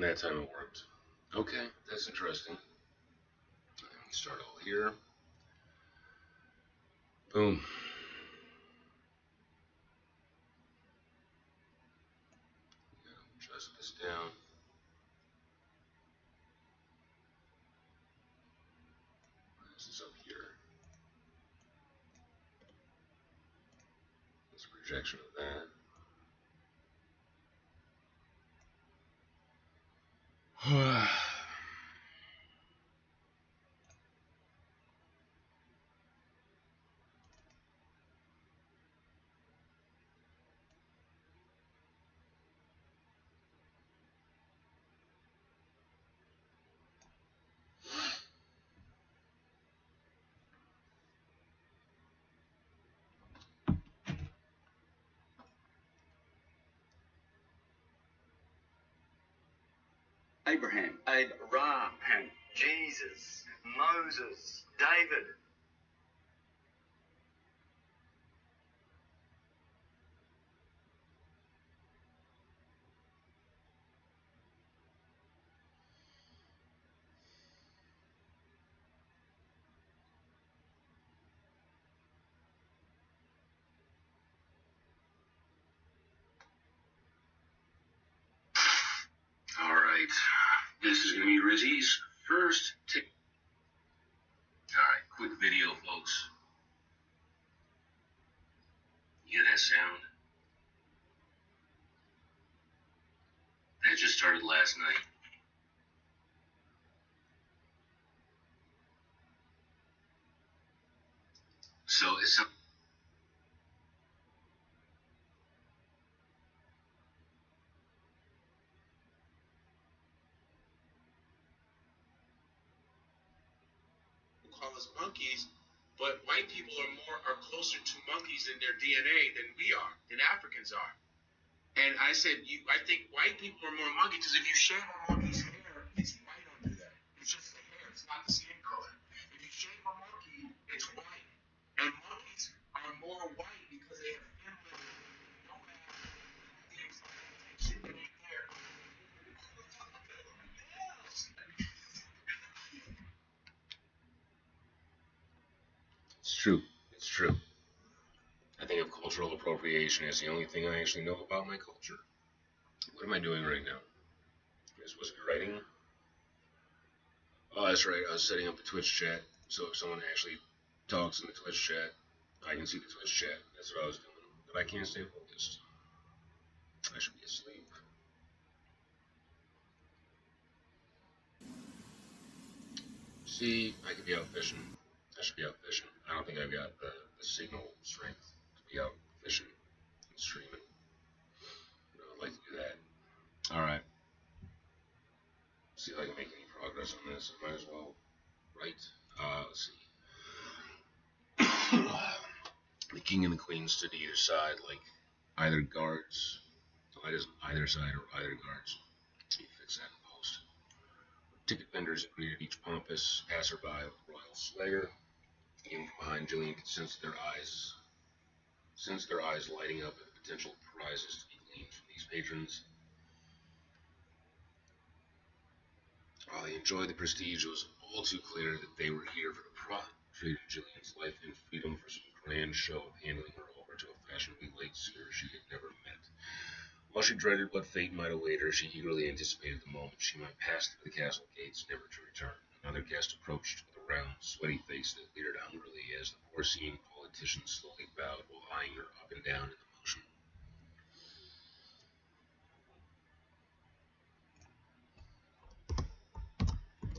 And that time it worked. Okay, that's interesting. Let me start all here. Boom. Adjust this down. This is up here. That's a projection of that. Abraham, Abraham, Jesus, Moses, David. Alright, this is going to be Rizzy's first tick. Alright, quick video, folks. You hear that sound? That just started last night. So it's something. Call us monkeys, but white people are closer to monkeys in their DNA than we are, than Africans are. And I said, I think white people are more monkey because if you shave a monkey's hair, it's white under that. It's just the hair, it's not the skin color. If you shave a monkey, it's white. And monkeys are more white because they have inlet, no things like shit in their hair. It's true. It's true. I think of cultural appropriation as the only thing I actually know about my culture. What am I doing right now? Am I supposed to be writing? Oh, that's right. I was setting up the Twitch chat. So if someone actually talks in the Twitch chat, I can see the Twitch chat. That's what I was doing. But I can't stay focused. I should be asleep. See, I could be out fishing. I should be out fishing. I don't think I've got the signal strength to be out fishing and streaming. But I would like to do that. Alright. See if I can make any progress on this. I might as well write. Let's see. The king and the queen stood to either side, like either guards. Either side or either guards. Let me fix that in post. Ticket vendors greeted each pompous passerby with royal swagger. Even from behind, Jillian could sense their eyes lighting up at the potential prizes to be gleaned from these patrons. While they enjoyed the prestige, it was all too clear that they were here for the profit. Traded Jillian's life and freedom for some grand show of handing her over to a fashionably late suitor she had never met. While she dreaded what fate might await her, she eagerly anticipated the moment she might pass through the castle gates, never to return. Another guest approached with a round, sweaty face that leered hungrily as the foreseen politician slowly bowed while eyeing her up and down in the motion.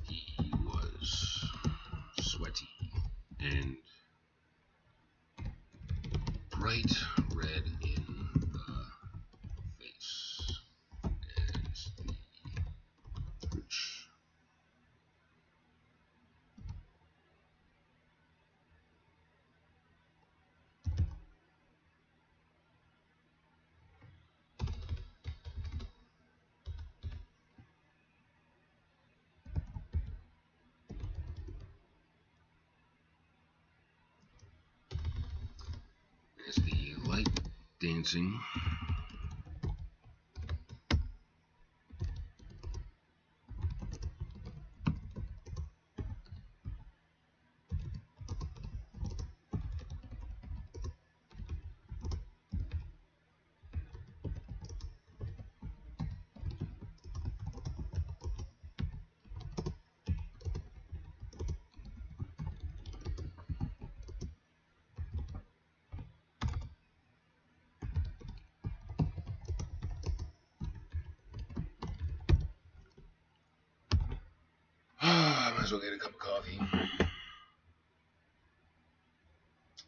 He was sweaty and bright red in the face as the rich as the light dancing as well get a cup of coffee.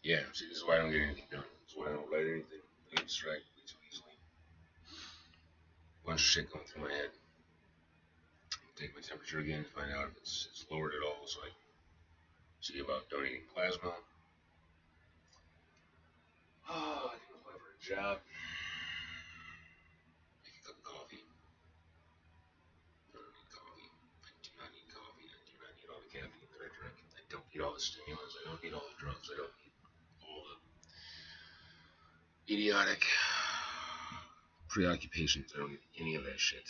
Yeah, see, this is why I don't get anything done. This is why I don't write anything. I get distracted way too easily. Bunch of shit going through my head. Take my temperature again to find out if it's lowered at all, so I can see about donating plasma. Oh, I can apply for a job. Make a cup of coffee. I don't need coffee. I do not need coffee. I do not need all the caffeine that I drink. I don't need all the stimulants. I don't need all the drugs. I don't need all the idiotic preoccupations. I don't need any of that shit.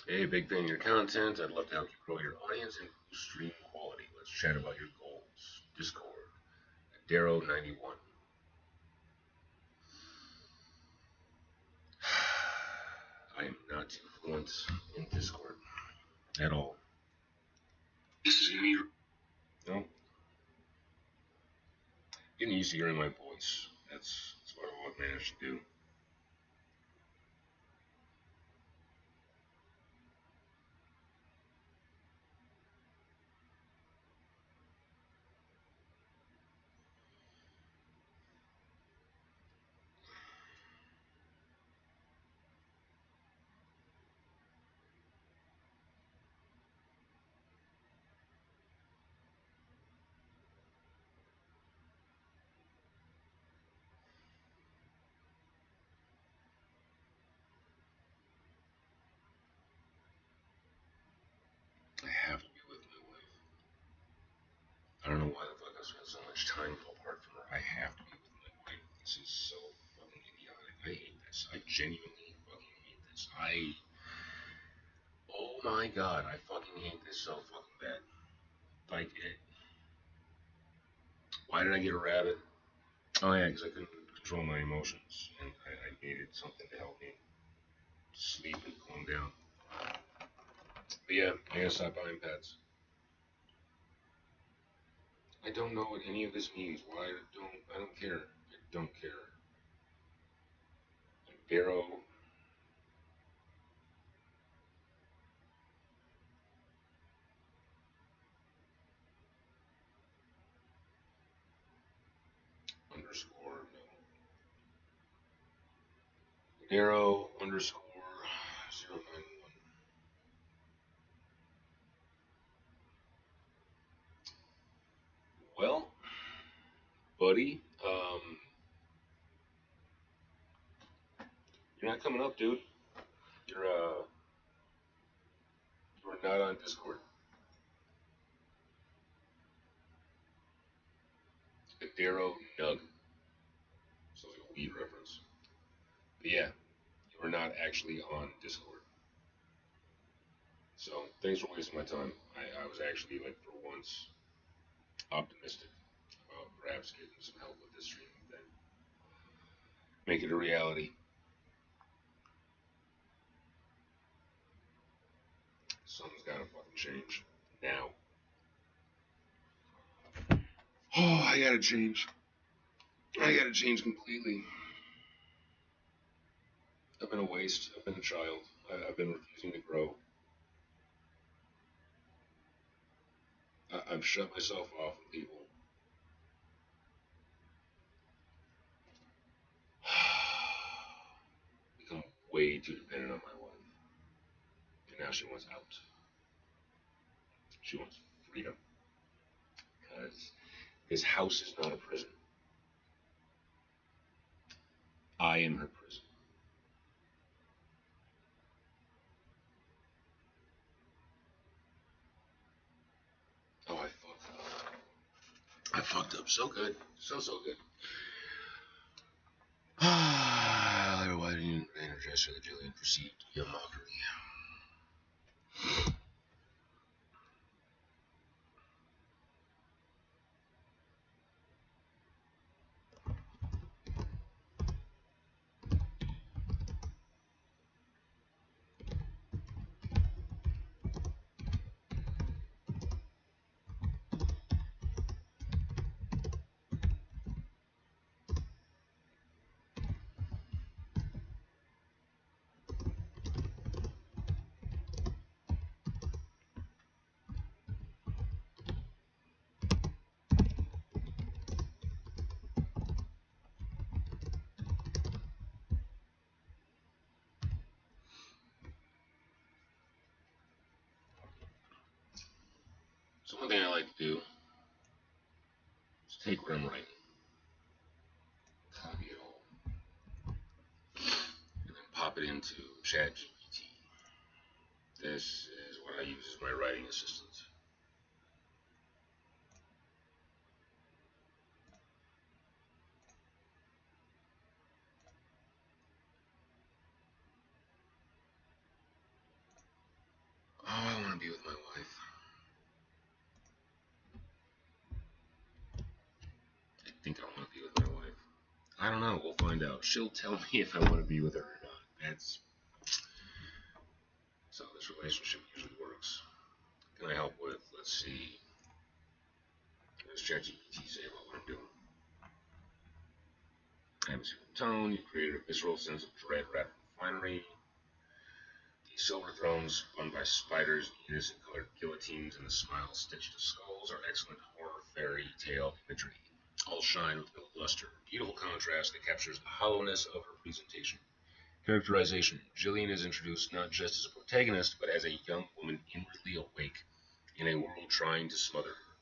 Hey, big fan of your content. I'd love to help you grow your audience and boost stream quality. Let's chat about your goals. Discord. Darrow91. I am not fluent in Discord at all. This is me. No. Getting used to hearing my voice. That's what I've managed to do. I have to be with my wife. I don't know why the fuck I spent so much time apart from her. I have to be with my wife. This is so fucking idiotic. I hate this. I genuinely fucking hate this. Oh my god, I fucking hate this so fucking bad. Like, why did I get a rabbit? Oh yeah, because I couldn't control my emotions, and I needed something to help me sleep and calm down. But yeah, I gotta stop buying pets. I don't know what any of this means. Why I don't care. I don't care. Barrow underscore no. Barrow underscore 091. Well, buddy, you're not coming up, dude. You're not on Discord. Darrow Nug. Sounds like a weed reference. But yeah, you are not actually on Discord. So thanks for wasting my time. I was actually, like, for once optimistic about perhaps getting some help with this stream, then make it a reality. Something's gotta fucking change now. Oh, I gotta change. I gotta change completely. I've been a waste. I've been a child. I've been refusing to grow. I've shut myself off from people. Become way too dependent on my wife. And now she wants out. She wants freedom. Because this house is not a prison. I am her prison. Oh, I fucked up so good. So good. Why didn't you energize her that Jillian perceived to be a mockery? So one thing I like to do is take what I'm writing, copy it all, and then pop it into ChatGPT. This is what I use as my writing assistant. Oh, I want to be with my wife. I think I want to be with my wife. I don't know. We'll find out. She'll tell me if I want to be with her or not. That's how this relationship usually works. Can I help with? Let's see. What does ChatGPT say about what I'm doing? Atmospheric tone. You created a visceral sense of dread wrapped in finery. The silver thrones spun by spiders, the innocent colored guillotines, and the smiles stitched to skulls are excellent horror fairy tale imagery. All shine with no luster. Beautiful contrast that captures the hollowness of her presentation. Characterization. Jillian is introduced not just as a protagonist, but as a young woman inwardly awake in a world trying to smother her.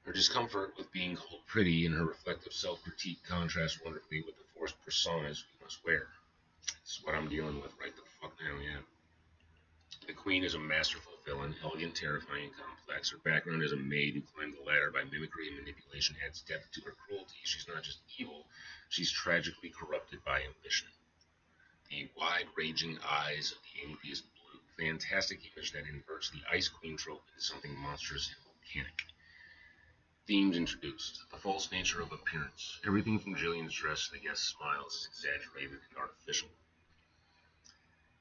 Her discomfort with being called pretty and her reflective self-critique contrast wonderfully with the forced personas we must wear. It's what I'm dealing with right the fuck now, yeah. The queen is a masterful villain, elegant, terrifying, and complex. Her background as a maid who climbed the ladder by mimicry and manipulation adds depth to her cruelty. She's not just evil, she's tragically corrupted by ambition. The wide ranging eyes of the angriest blue. Fantastic image that inverts the Ice Queen trope into something monstrous and volcanic. Themes introduced. The false nature of appearance. Everything from Jillian's dress to the guest's smiles is exaggerated and artificial.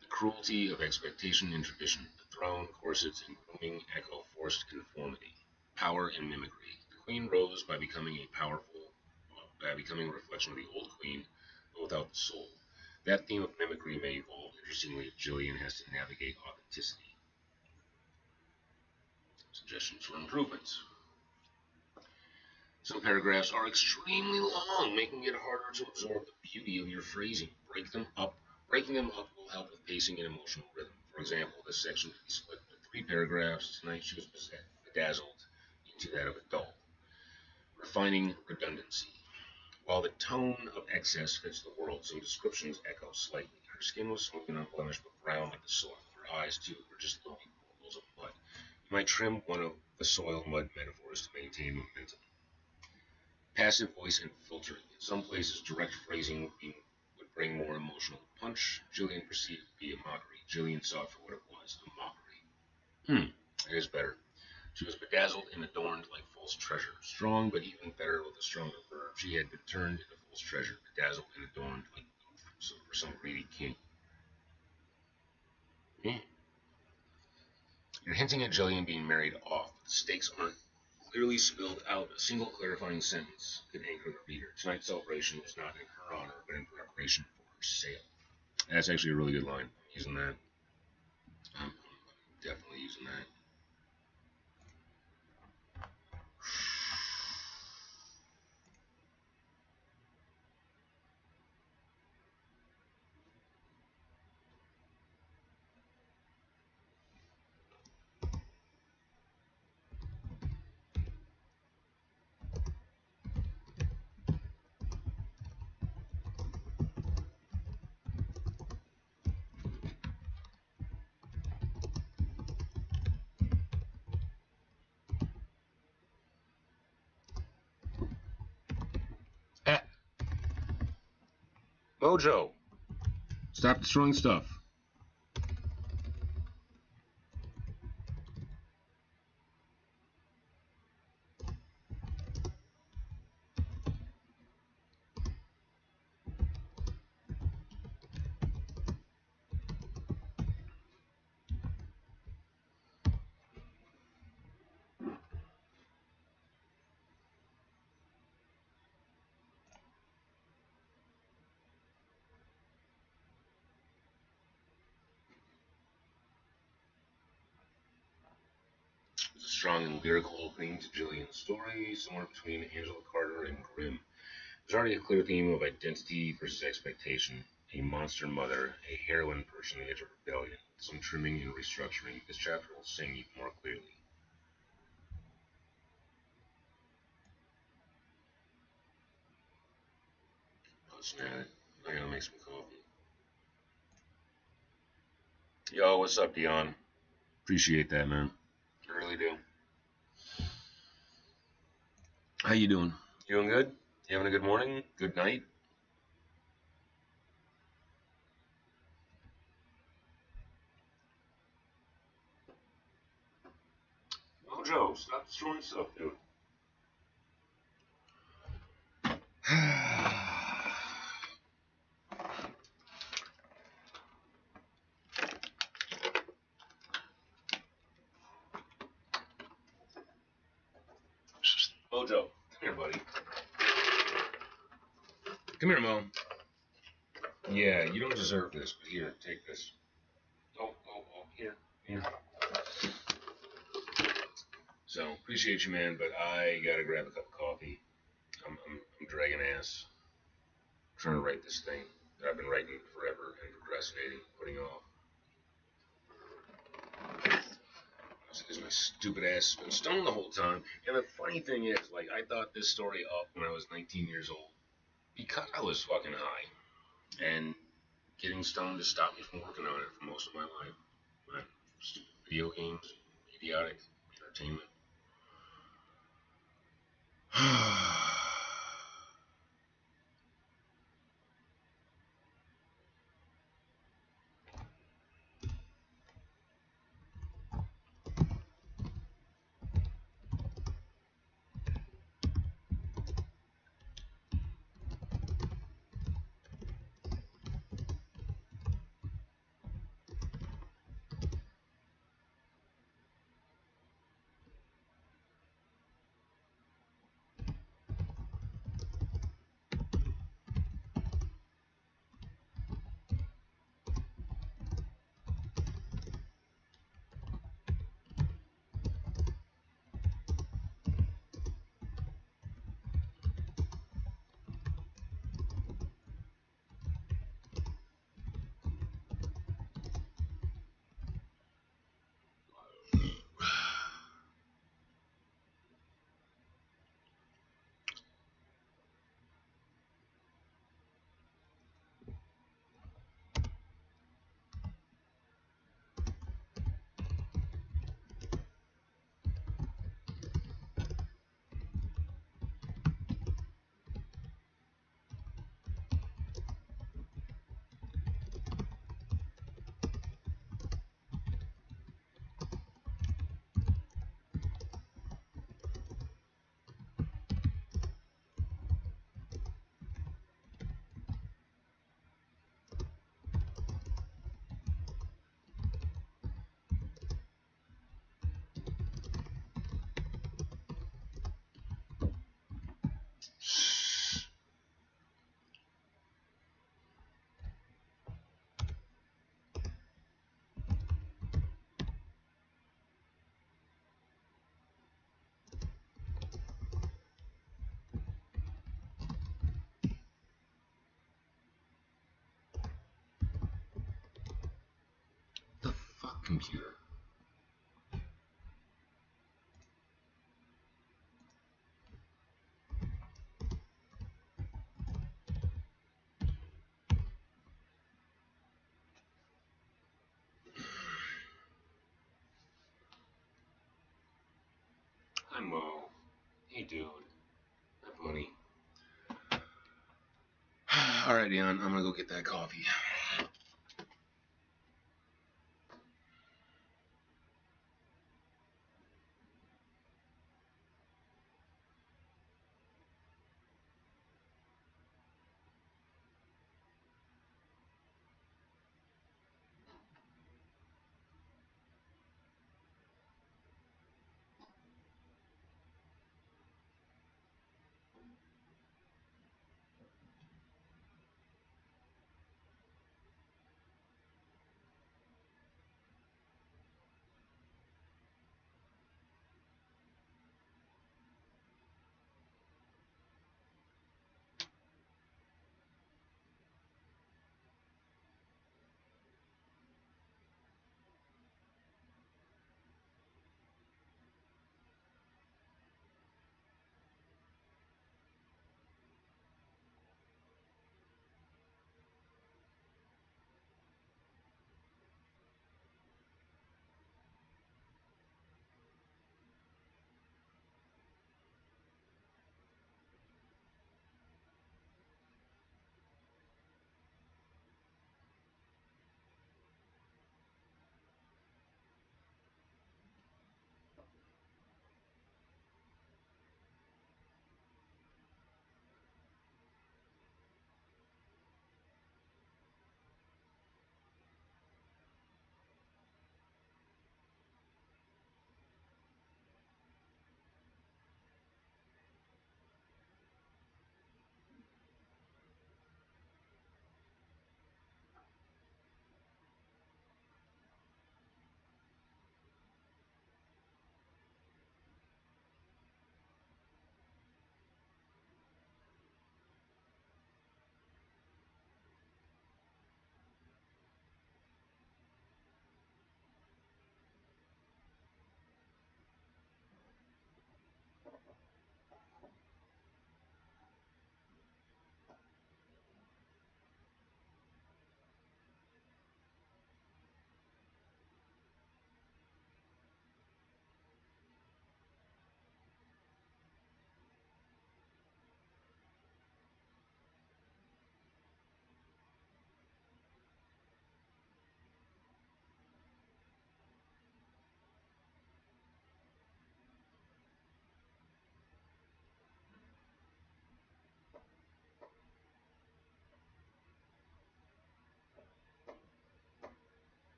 The cruelty of expectation and tradition. The throne, corsets, and grooming echo forced conformity. Power and mimicry. The queen rose by becoming a reflection of the old queen, but without the soul. That theme of mimicry may evolve interestingly if Jillian has to navigate authenticity. Suggestions for improvements. Some paragraphs are extremely long, making it harder to absorb the beauty of your phrasing. Breaking them up will help with pacing and emotional rhythm. For example, this section could be split into 3 paragraphs. Tonight she was bedazzled into that of a doll. Refining redundancy. While the tone of excess fits the world, some descriptions echo slightly. Her skin was smooth and unblemished, but brown like the soil. Her eyes, too, were just little pools of mud. You might trim one of the soil mud metaphors to maintain momentum. Passive voice and filtering. In some places, direct phrasing would bring more emotional punch. Jillian perceived it to be a mockery. Jillian saw it for what it was, a mockery. It is better. She was bedazzled and adorned like false treasure. Strong, but even better with a stronger verb. She had been turned into false treasure, bedazzled and adorned like for some greedy king. You're hinting at Jillian being married off, but the stakes aren't clearly spelled out a single clarifying sentence could anchor the reader. Tonight's celebration is not in her honor, but in preparation for her sale. That's actually a really good line. I'm using that. I'm definitely using that. Ah, Mojo, stop destroying stuff. It's a strong and lyrical opening to Jillian's story, somewhere between Angela Carter and Grimm. There's already a clear theme of identity versus expectation. A monster mother, a heroine perched on the edge of rebellion. Some trimming and restructuring. This chapter will sing even more clearly. Listen at it. I gotta make some coffee. Yo, what's up, Dion? Appreciate that, man. I really do. How you doing? You doing good? You having a good morning? Good night? Mojo, stop destroying stuff, dude. Mojo, come here, buddy. Come here, Mo. Yeah, you don't deserve this, but here, take this. Oh, here. So, appreciate you, man, but I gotta grab a cup of coffee. I'm dragging ass. I'm trying to write this thing that I've been writing forever and procrastinating, putting off. Because my stupid ass has been stoned the whole time. And the funny thing is, like, I thought this story up when I was 19 years old because I was fucking high. And getting stoned has stopped me from working on it for most of my life. My stupid video games, idiotic entertainment. computer. Hi, Mo. Hey, dude. Hi, buddy. Alright, Dion, I'm gonna go get that coffee.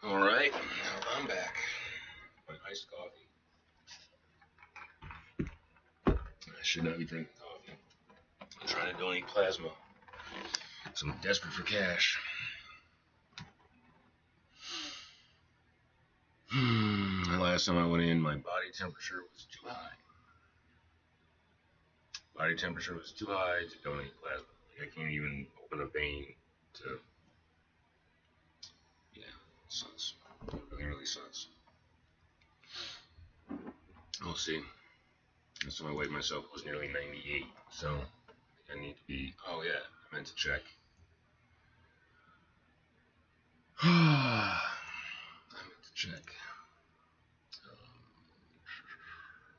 Alright, I'm back. My iced coffee. I should not be drinking coffee. I'm trying to donate plasma. So I'm desperate for cash. The last time I went in, my body temperature was too high. Body temperature was too high to donate plasma. Like, I can't even open a vein to. Yeah, it sucks. It really, really sucks. We'll see. Last time I weighed myself was nearly 98. So I need to be. Oh, yeah, I meant to check. I meant to check.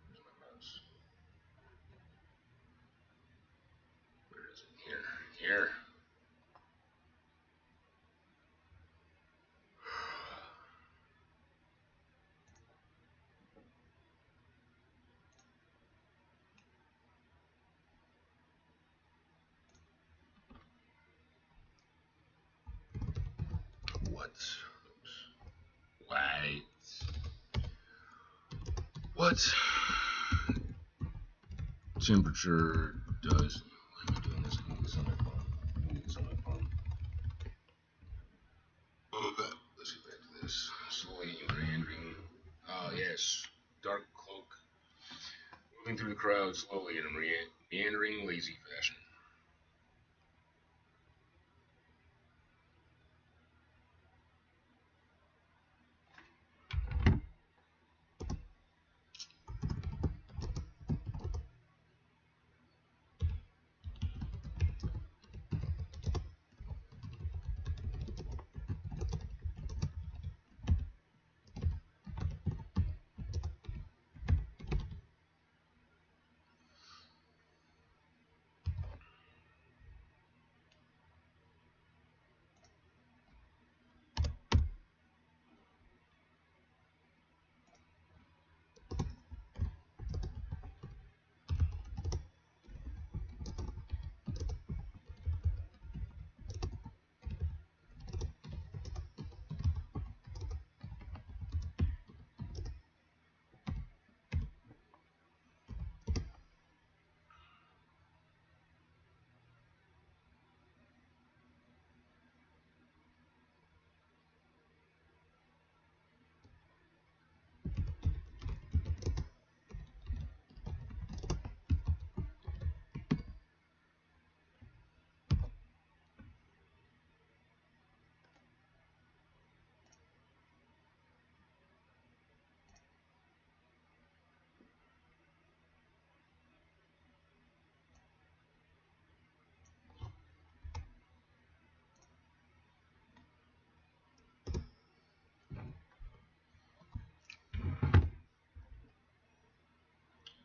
Where's my mouse? Where is it? Here. What? Why? What temperature does? Why am I doing this? I need this on my phone. I need this on my phone. Let's get back to this. Slowly meandering. Ah, yes. Dark cloak. Moving through the crowd slowly in a meandering, lazy fashion.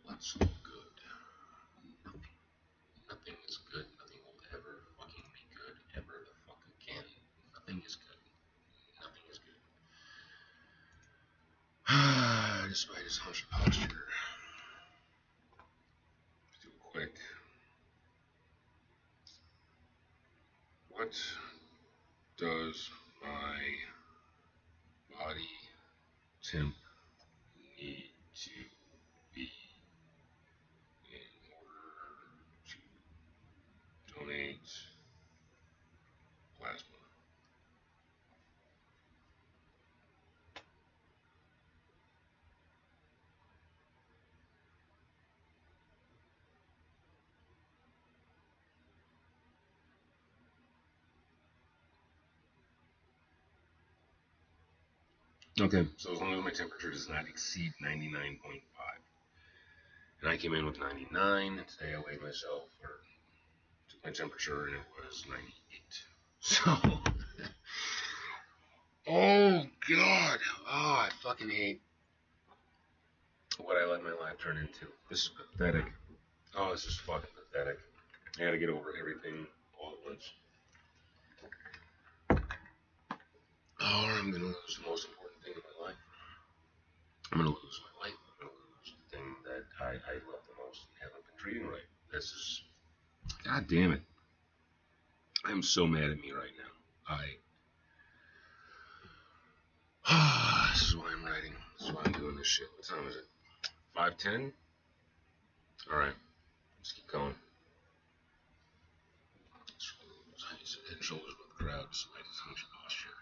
What's so good? Nothing is good. Nothing will ever fucking be good. Ever the fuck again. Nothing is good. Nothing is good. Despite his hunched posture. Let's do a quick. What does my body temp need to be in order to donate plasma? Okay, so as long as my temperature does not exceed 99.5. And I came in with 99, and today I weighed myself, or took my temperature, and it was 98. So, oh god, oh, I fucking hate what I let my life turn into. This is pathetic. Oh, this is fucking pathetic. I gotta get over everything all at once. Oh, or I'm gonna lose the most important thing in my life. I'm gonna lose my life. I'm gonna lose the thing that I love the most and haven't been treating right. This is, god damn it. I'm so mad at me right now. is why I'm writing. This is why I'm doing this shit. What time is it? 5:10? Alright, let's keep going. Head and shoulders above the crowd, despite his hunched posture.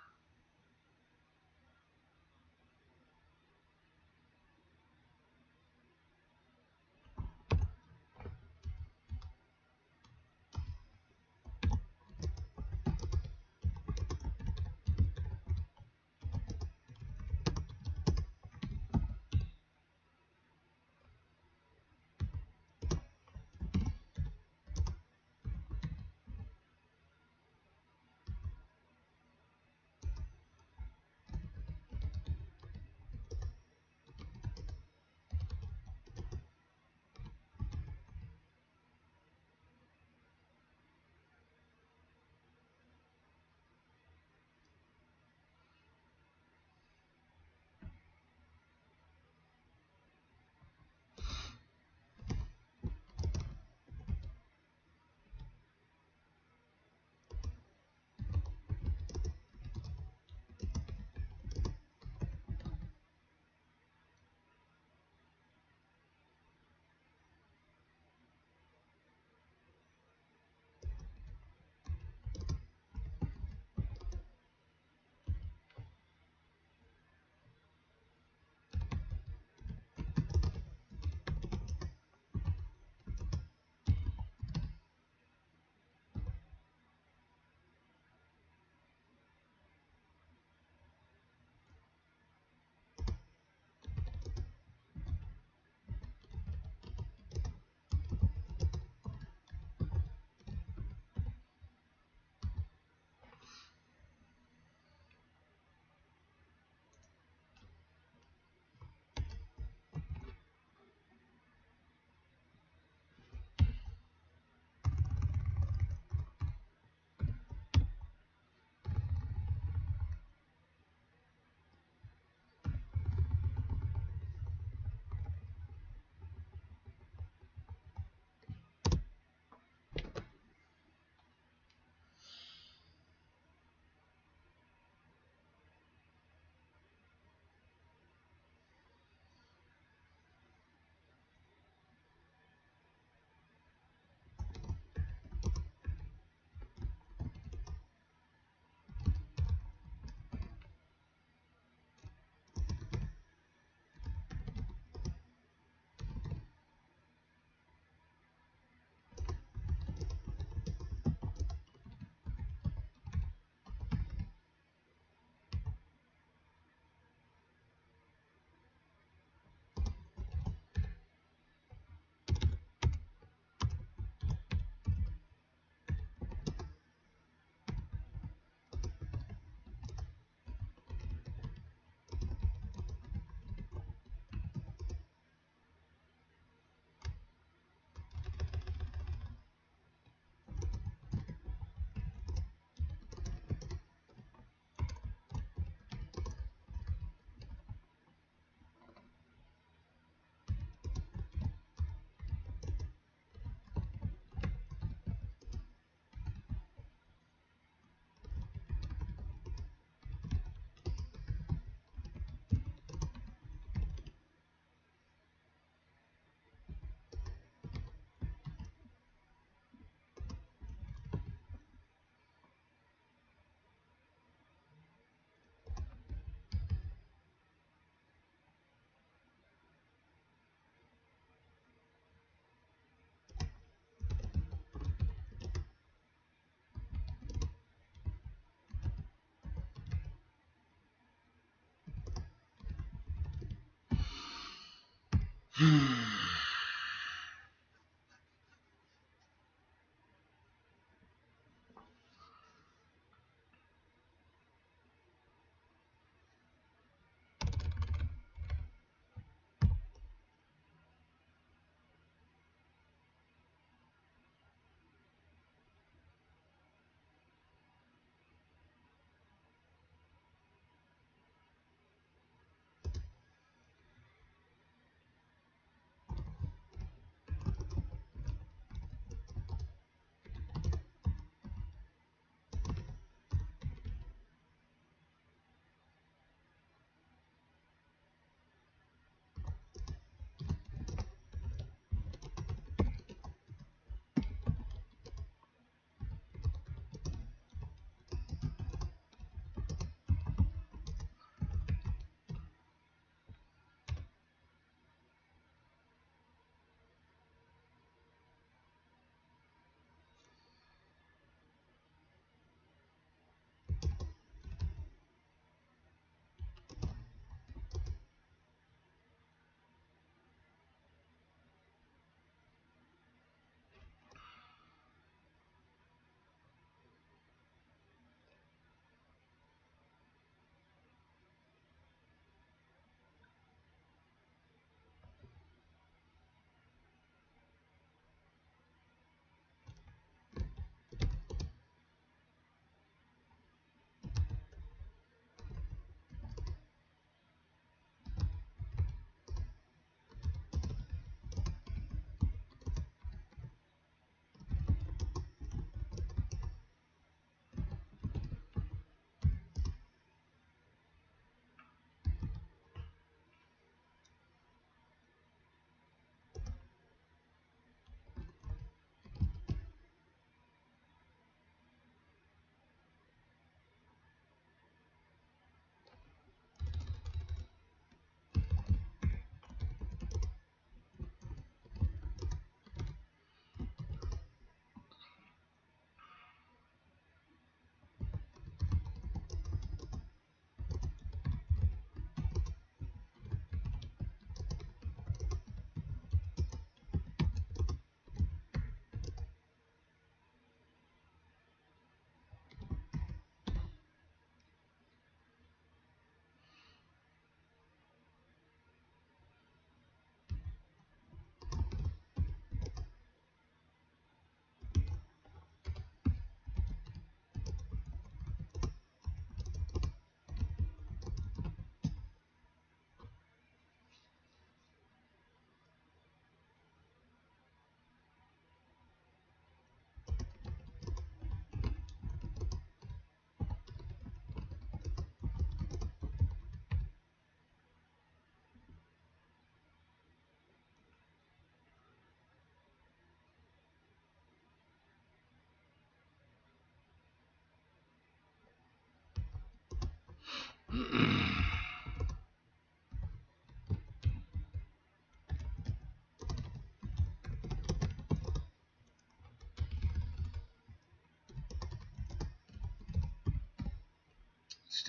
Still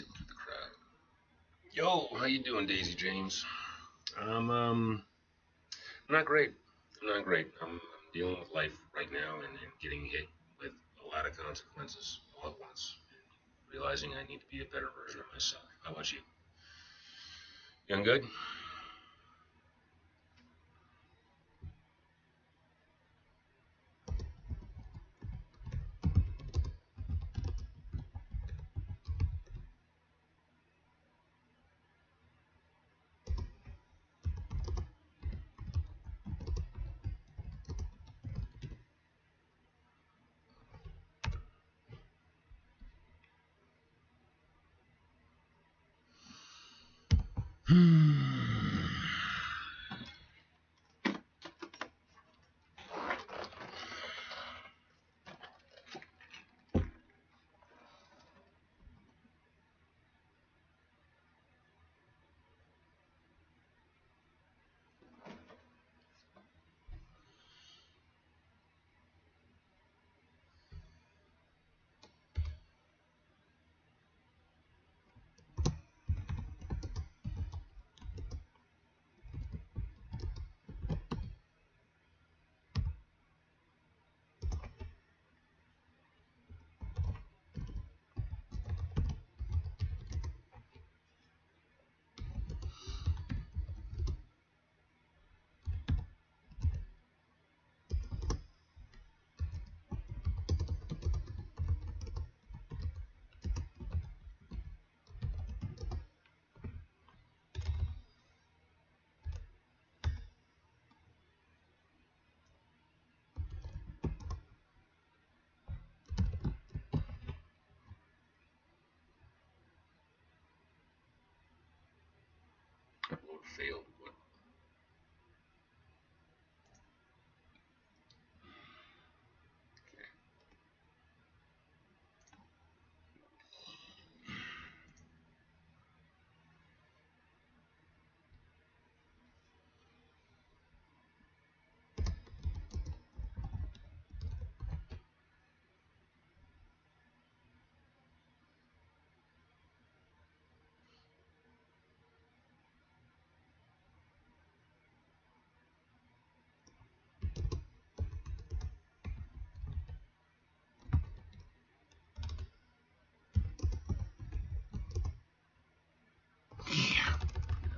to the crowd. Yo, how you doing, Daisy James? I'm not great. I'm not great. I'm dealing with life right now and getting hit with a lot of consequences all at once. Realizing I need to be a better version of myself. How about you? Doing good? Upload failed. What?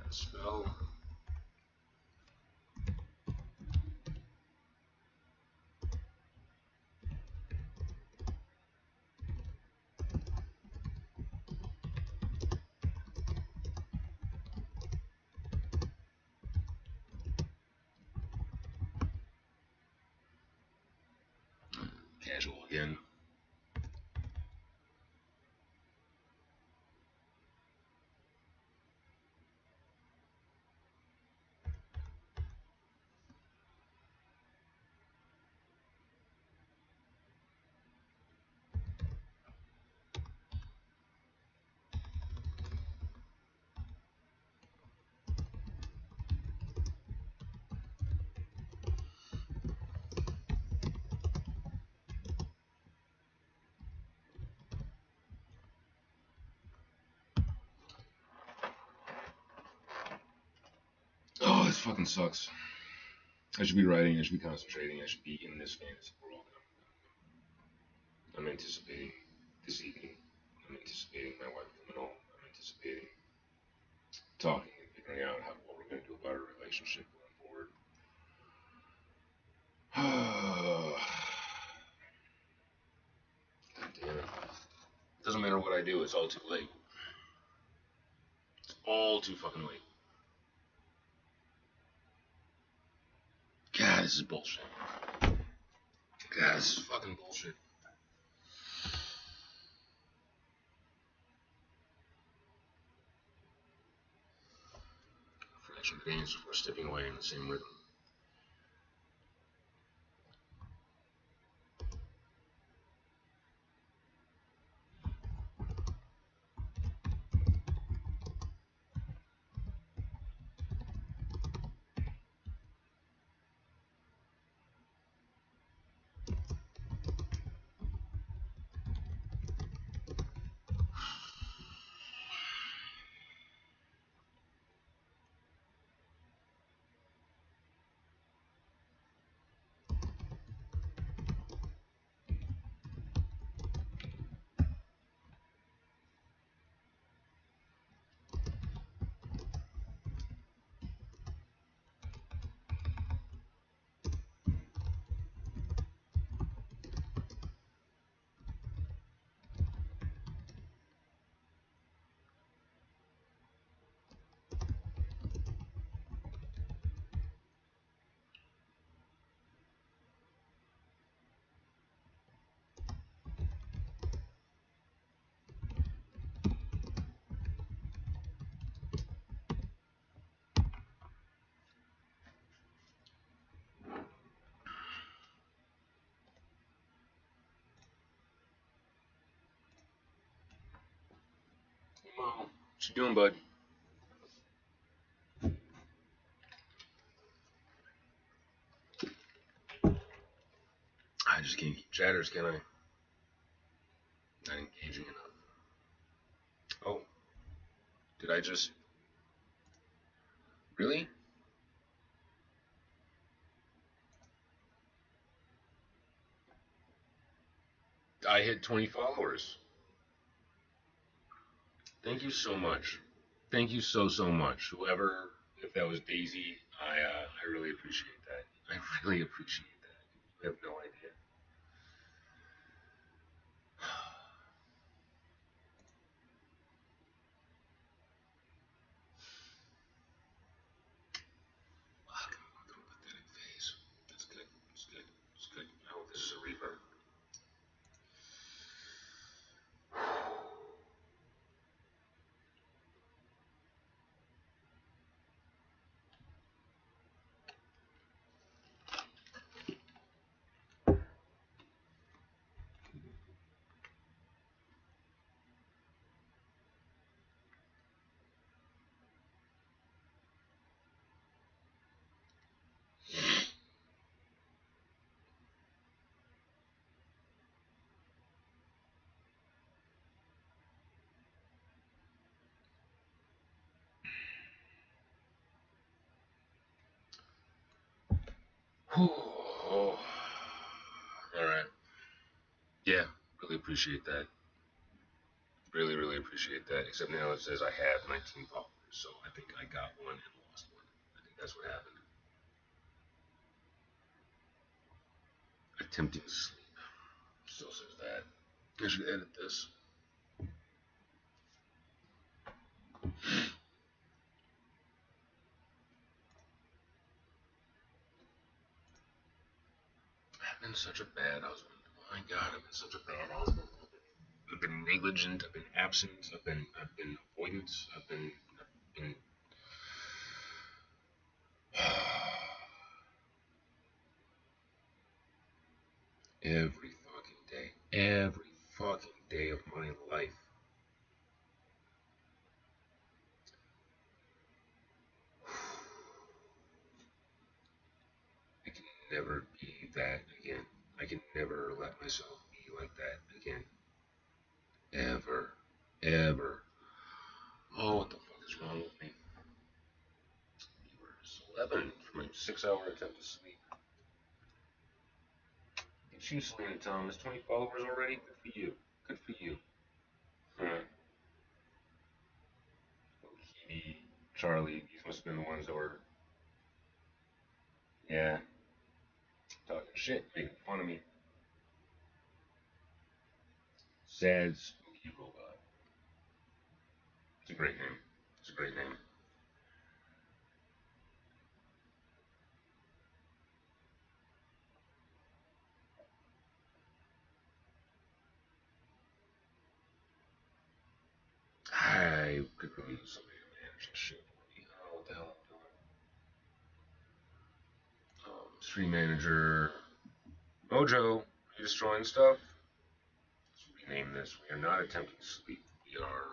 Spell. Casual again. Oh, this fucking sucks. I should be writing, I should be concentrating, I should be in this fantasy world. I'm anticipating this evening. I'm anticipating my wife coming home. I'm anticipating talking and figuring out what we're going to do about our relationship going forward. God damn it. Doesn't matter what I do, it's all too late. It's all too fucking late. God, this is bullshit. God, this is fucking bullshit. Fraction of dance before stepping away in the same rhythm. What you doing, bud? I just can't keep chatters, can I? Not engaging enough. Oh, did I just... Really? I hit 20 followers. Thank you so much. Thank you so much. Whoever, if that was Daisy, I really appreciate that. I really appreciate that. You have no idea. Fuck, I'm going through a pathetic phase. That's good. It's good. It's good. I hope this is a reaper. Oh. All right. Yeah, really appreciate that. Really, really appreciate that. Except now it says I have 19 followers, so I think I got one and lost one. I think that's what happened. Attempting to sleep. Still says that. I should edit this. I've been such a bad husband. Oh my god, I've been such a bad husband. I've been negligent. I've been absent. I've been avoidance. I've been every fucking day. Every fucking day of my life. I can never be that again. I can never let myself be like that again. Ever. Ever. Oh, what the fuck is wrong with me? It's 11 for my 6-hour attempt to sleep. Get you, Selena Thomas. 20 followers already? Good for you. Good for you. Huh. Kitty, Charlie, these must have been the ones that were, yeah, talking shit, making fun of me. Sad, spooky robot. It's a great name. It's a great name. I could really use somebody to manage this shit for me. I don't know what the hell I'm doing. Stream manager. Mojo, are you destroying stuff? Let's rename this. We are not attempting to sleep. We are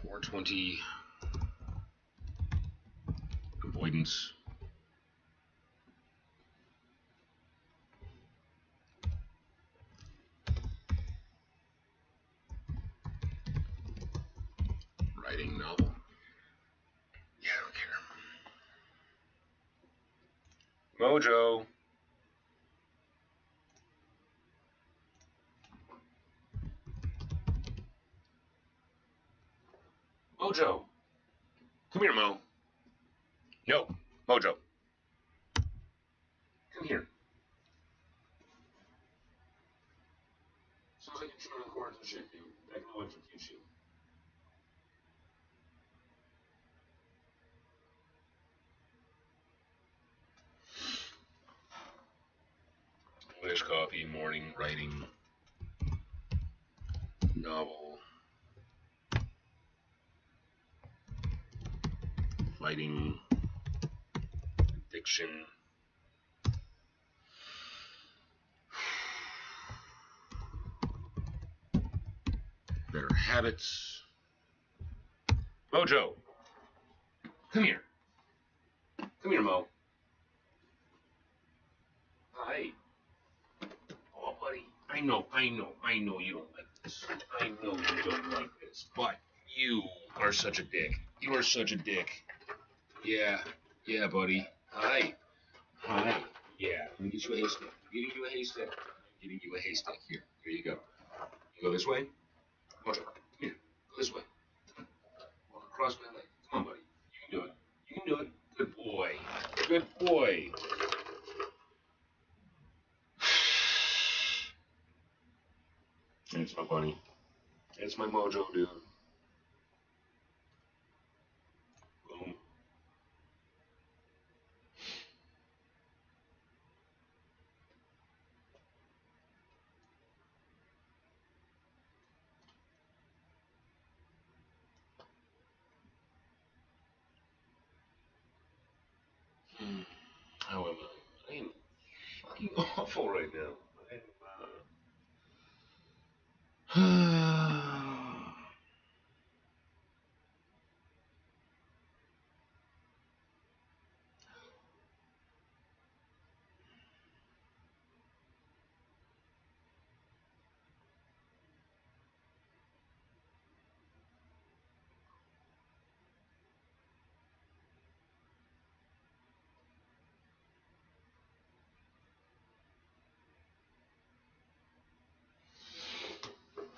420 avoidance. Writing novel. Yeah, I don't care. Mojo. Mojo. Come here, Mo. No. Mojo. Come here. Sounds like you're chewing on cords and shit, dude. I can electrocute you. English coffee, morning, writing, novel, fighting, addiction. Better habits. Mojo, come here. Come here, Mo. Hi. Oh, buddy. I know you don't like this. I know you don't like this, but you are such a dick. You are such a dick. Yeah, buddy. Hi. Yeah, let me get you a haystack. I'm getting you a haystack. Here you go. You go this way. Mojo, come here. Go this way. Walk across my leg. Come on, buddy. You can do it. You can do it. Good boy. Good boy. That's my bunny. That's my Mojo, dude. Boom. How am I? I am fucking awful right now.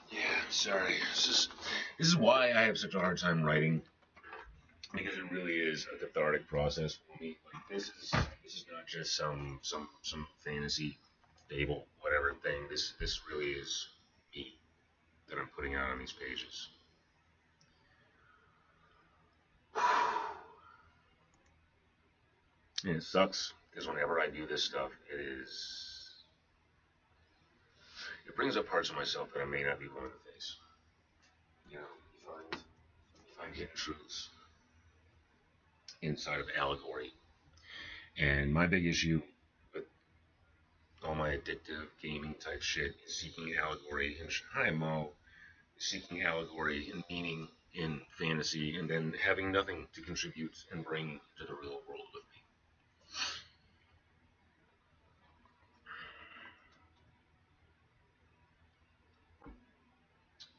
Yeah, sorry. This is why I have such a hard time writing, because it really is a cathartic process for me. Like this is not just some fantasy fable whatever thing. This really is me that I'm putting out on these pages. And it sucks because whenever I do this stuff, it brings up parts of myself that I may not be willing to face. You know, you find hidden truths inside of allegory. And my big issue with all my addictive gaming type shit is seeking allegory and hi Mo, seeking allegory and meaning in fantasy, and then having nothing to contribute and bring to the real world with me.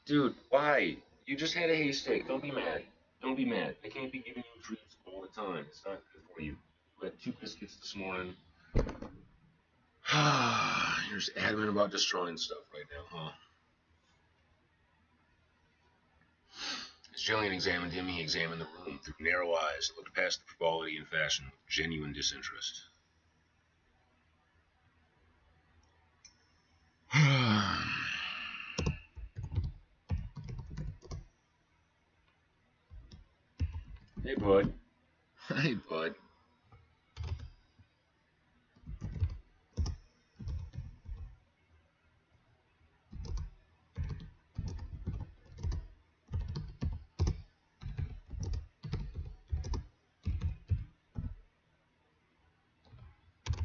Dude, why? You just had a haystack. Don't be mad. Don't be mad. I can't be giving you treats all the time. It's not good for you. You had 2 biscuits this morning. You're just adamant about destroying stuff right now, huh? As Jillian examined him, he examined the room through narrow eyes that looked past the frivolity and fashion with genuine disinterest. Hey, bud. Hey, bud.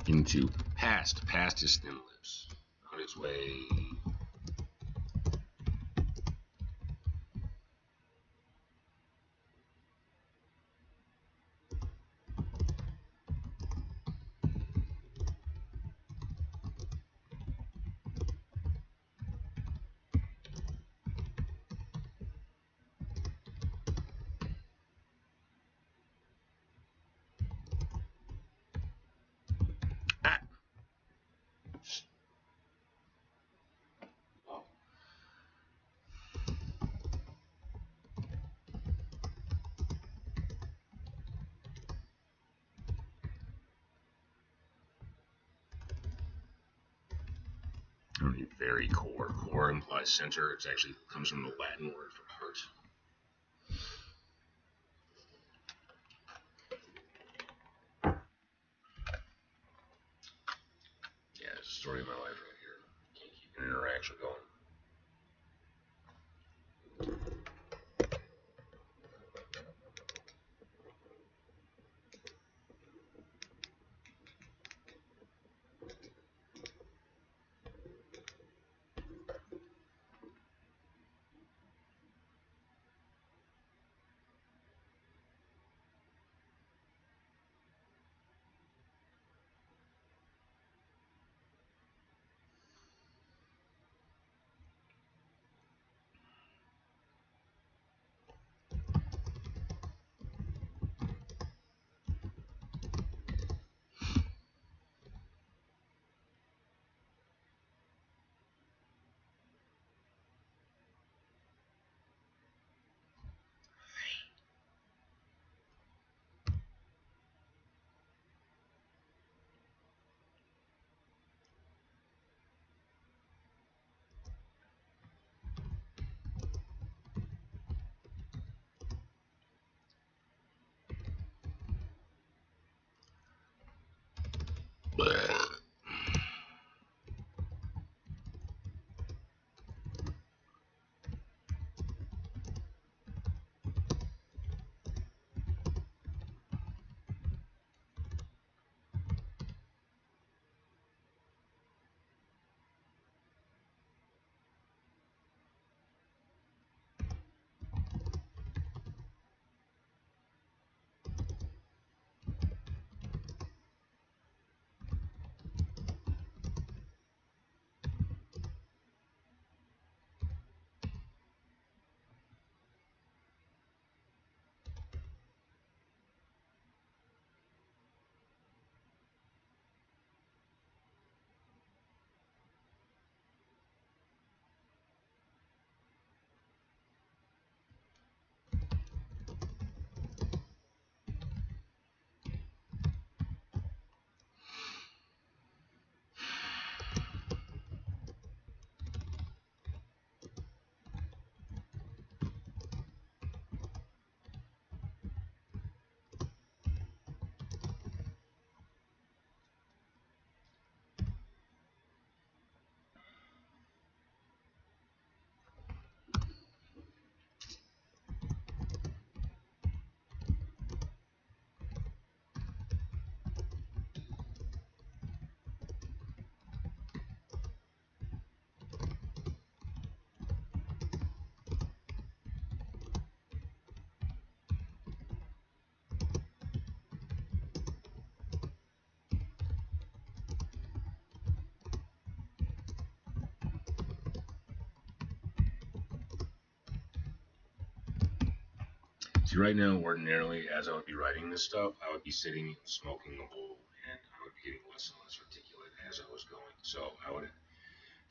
Into past his thin lips, on its way. Ah. Oh. I don't need very core. Core implies center. It actually comes from the Latin word for heart. Yeah, it's the story of my life right here. Can't keep an interaction going. See, right now, ordinarily, as I would be writing this stuff, I would be sitting and smoking a bowl, and I would be getting less and less articulate as I was going. So I would.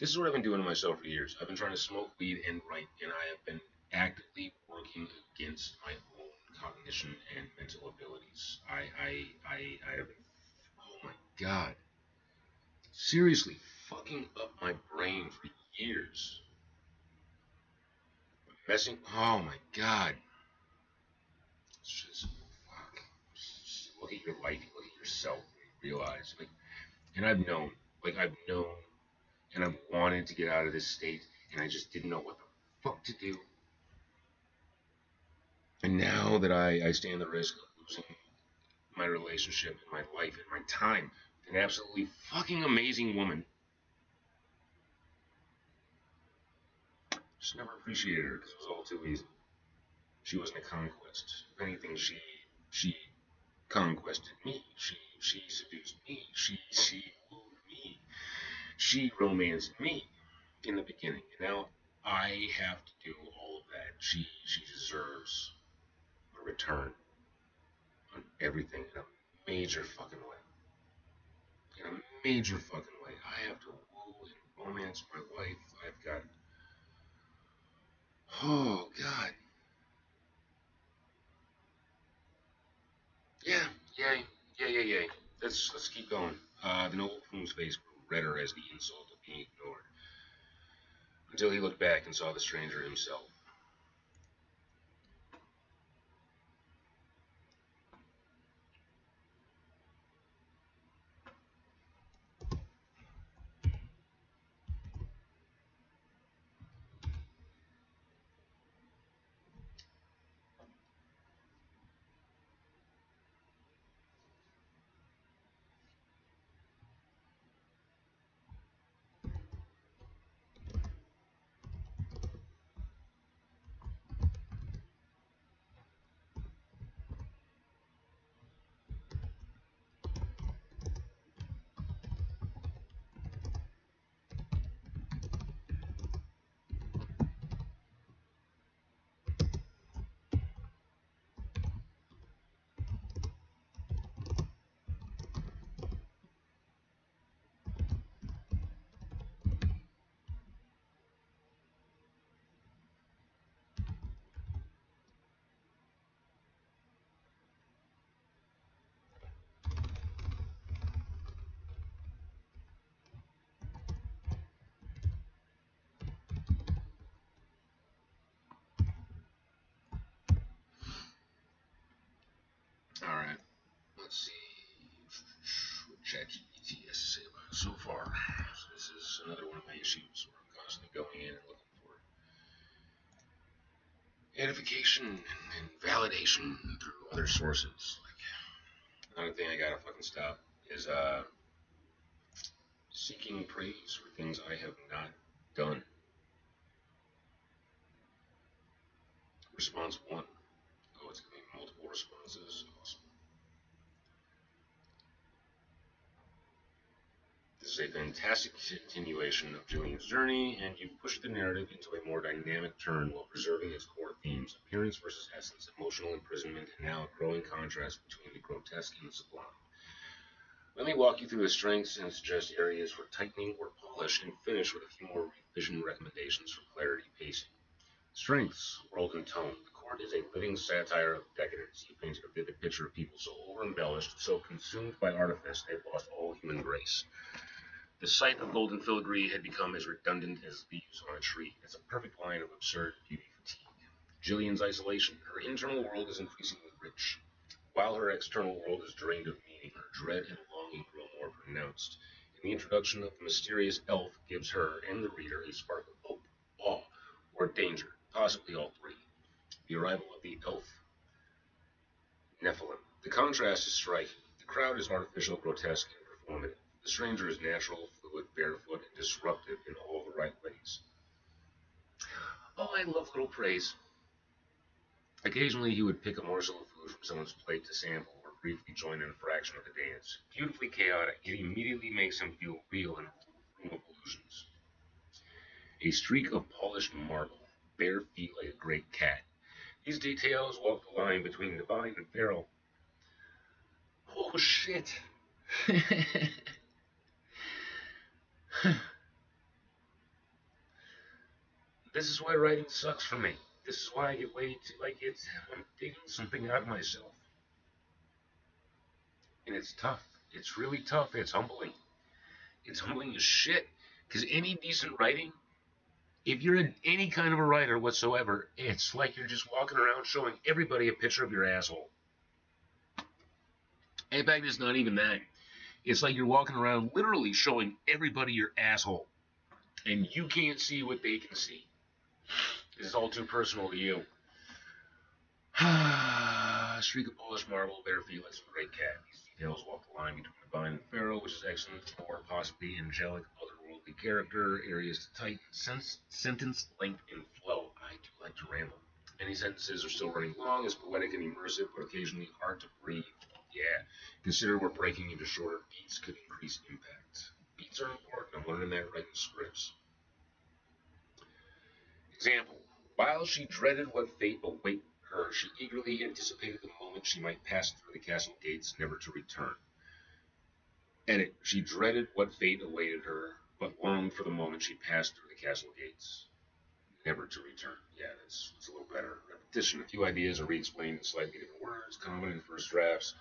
This is what I've been doing to myself for years. I've been trying to smoke weed and write, and I have been actively working against my own cognition and mental abilities. I have been. Oh my god! Seriously, fucking up my brain for years. Messing. Oh my god! It's just fuck. Just look at your life. Look at yourself. And realize, like, and I've known, and I've wanted to get out of this state, and I just didn't know what the fuck to do. And now that I stand the risk of losing my relationship and my life and my time with an absolutely fucking amazing woman, just never appreciated her because it was all too easy. She wasn't a conquest. If anything, she conquested me. She seduced me. She wooed me. She romanced me in the beginning. And now I have to do all of that. She deserves a return on everything in a major fucking way. In a major fucking way. I have to woo and romance my life. I've got. Oh God. Yeah. Yay. Yay. Let's keep going. The noble Plume's face grew redder as the insult of being ignored, until he looked back and saw the stranger himself. All right. Let's see what ChatGPT has to say about it so far. So this is another one of my issues where I'm constantly going in and looking for edification and validation through other sources. Like another thing I gotta fucking stop is seeking praise for things I have not done. Response one. Oh, it's giving me multiple responses. Awesome. This is a fantastic continuation of Jillian's journey, and you've pushed the narrative into a more dynamic turn while preserving its core themes: appearance versus essence, emotional imprisonment, and now a growing contrast between the grotesque and the sublime. Let me walk you through the strengths and suggest areas for tightening or polish, and finish with a few more revision recommendations for clarity pacing. Strengths: world and tone. The court is a living satire of decadence. You painted a vivid picture of people so over-embellished, so consumed by artifice, they've lost all human grace. The sight of golden filigree had become as redundant as leaves on a tree. It's a perfect line of absurd beauty fatigue. Jillian's isolation. Her internal world is increasingly rich, while her external world is drained of meaning. Her dread and longing grow more pronounced. And the introduction of the mysterious elf gives her and the reader a spark of hope, awe, or danger, possibly all three. The arrival of the elf Nephilim. The contrast is striking. The crowd is artificial, grotesque, and performative. The stranger is natural, fluid, barefoot, and disruptive in all the right ways. Oh, I love little praise. Occasionally he would pick a morsel of food from someone's plate to sample, or briefly join in a fraction of the dance. Beautifully chaotic, it immediately makes him feel real in a room of illusions. A streak of polished marble, bare feet like a great cat. These details walk the line between divine and feral. Oh shit. This is why writing sucks for me. This is why I get way too I'm digging something out of myself. And it's tough. It's really tough. It's humbling. It's humbling as shit. Because any decent writing, if you're any kind of a writer whatsoever, it's like you're just walking around showing everybody a picture of your asshole. In fact, it's not even that. It's like you're walking around literally showing everybody your asshole. And you can't see what they can see. It's all too personal to you. Streak of polished marble, bare feet like some great cat. These details walk the line between divine and pharaoh, which is excellent for possibly angelic, otherworldly character, areas to tighten, sentence length and flow. I do like to ramble. Many sentences are still running long, as poetic and immersive, but occasionally hard to breathe. Yeah, consider where breaking into shorter beats could increase impact. Beats are important. I'm learning that writing scripts. Example: while she dreaded what fate awaited her, she eagerly anticipated the moment she might pass through the castle gates, never to return. Edit: she dreaded what fate awaited her, but longed for the moment she passed through the castle gates, never to return. Yeah, that's a little better. Repetition: a few ideas are re-explained in slightly different words, common in first drafts.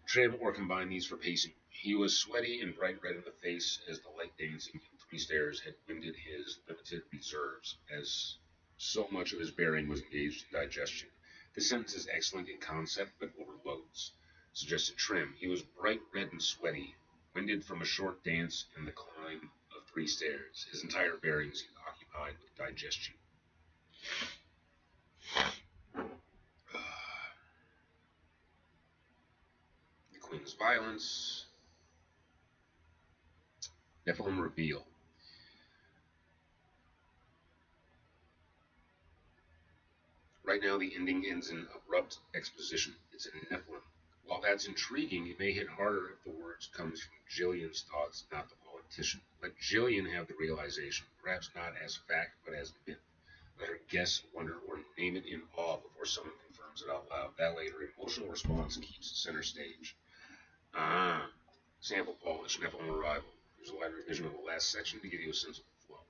Trim or combine these for pacing. He was sweaty and bright red in the face as the light dancing in 3 stairs had winded his limited reserves, as so much of his bearing was engaged in digestion. This sentence is excellent in concept, but overloads. Suggested trim. He was bright red and sweaty, winded from a short dance and the climb of 3 stairs. His entire bearing seemed occupied with digestion. The Queen's violence. Nephilim reveal. Right now, the ending ends in abrupt exposition. It's a Nephilim. While that's intriguing, it may hit harder if the words comes from Jillian's thoughts, not the politician. Let Jillian have the realization, perhaps not as fact, but as myth. Let her guess, wonder, or name it in awe before someone confirms it out loud. That way, her emotional response keeps the center stage. Sample polish, Nephilim arrival. Here's a live revision of the last section to give you a sense of the flow.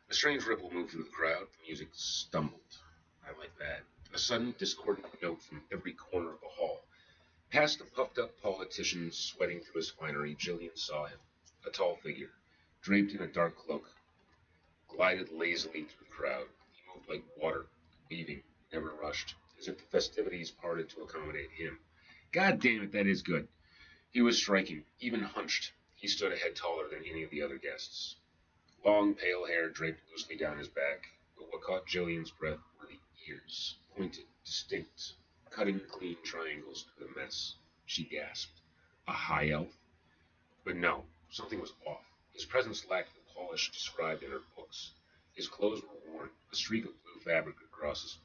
A strange ripple moved through the crowd. The music stumbled. I like that. A sudden discordant note from every corner of the hall. Past the puffed-up politician sweating through his finery, Jillian saw him. A tall figure, draped in a dark cloak, glided lazily through the crowd. He moved like water, weaving, never rushed, as if the festivities parted to accommodate him. God damn it, that is good. He was striking, even hunched. He stood a head taller than any of the other guests. Long, pale hair draped loosely down his back, but what caught Jillian's breath were the ears, pointed, distinct, cutting clean triangles through the mess. She gasped. A high elf? But no, something was off. His presence lacked the polish described in her books. His clothes were worn, a streak of blue fabric across his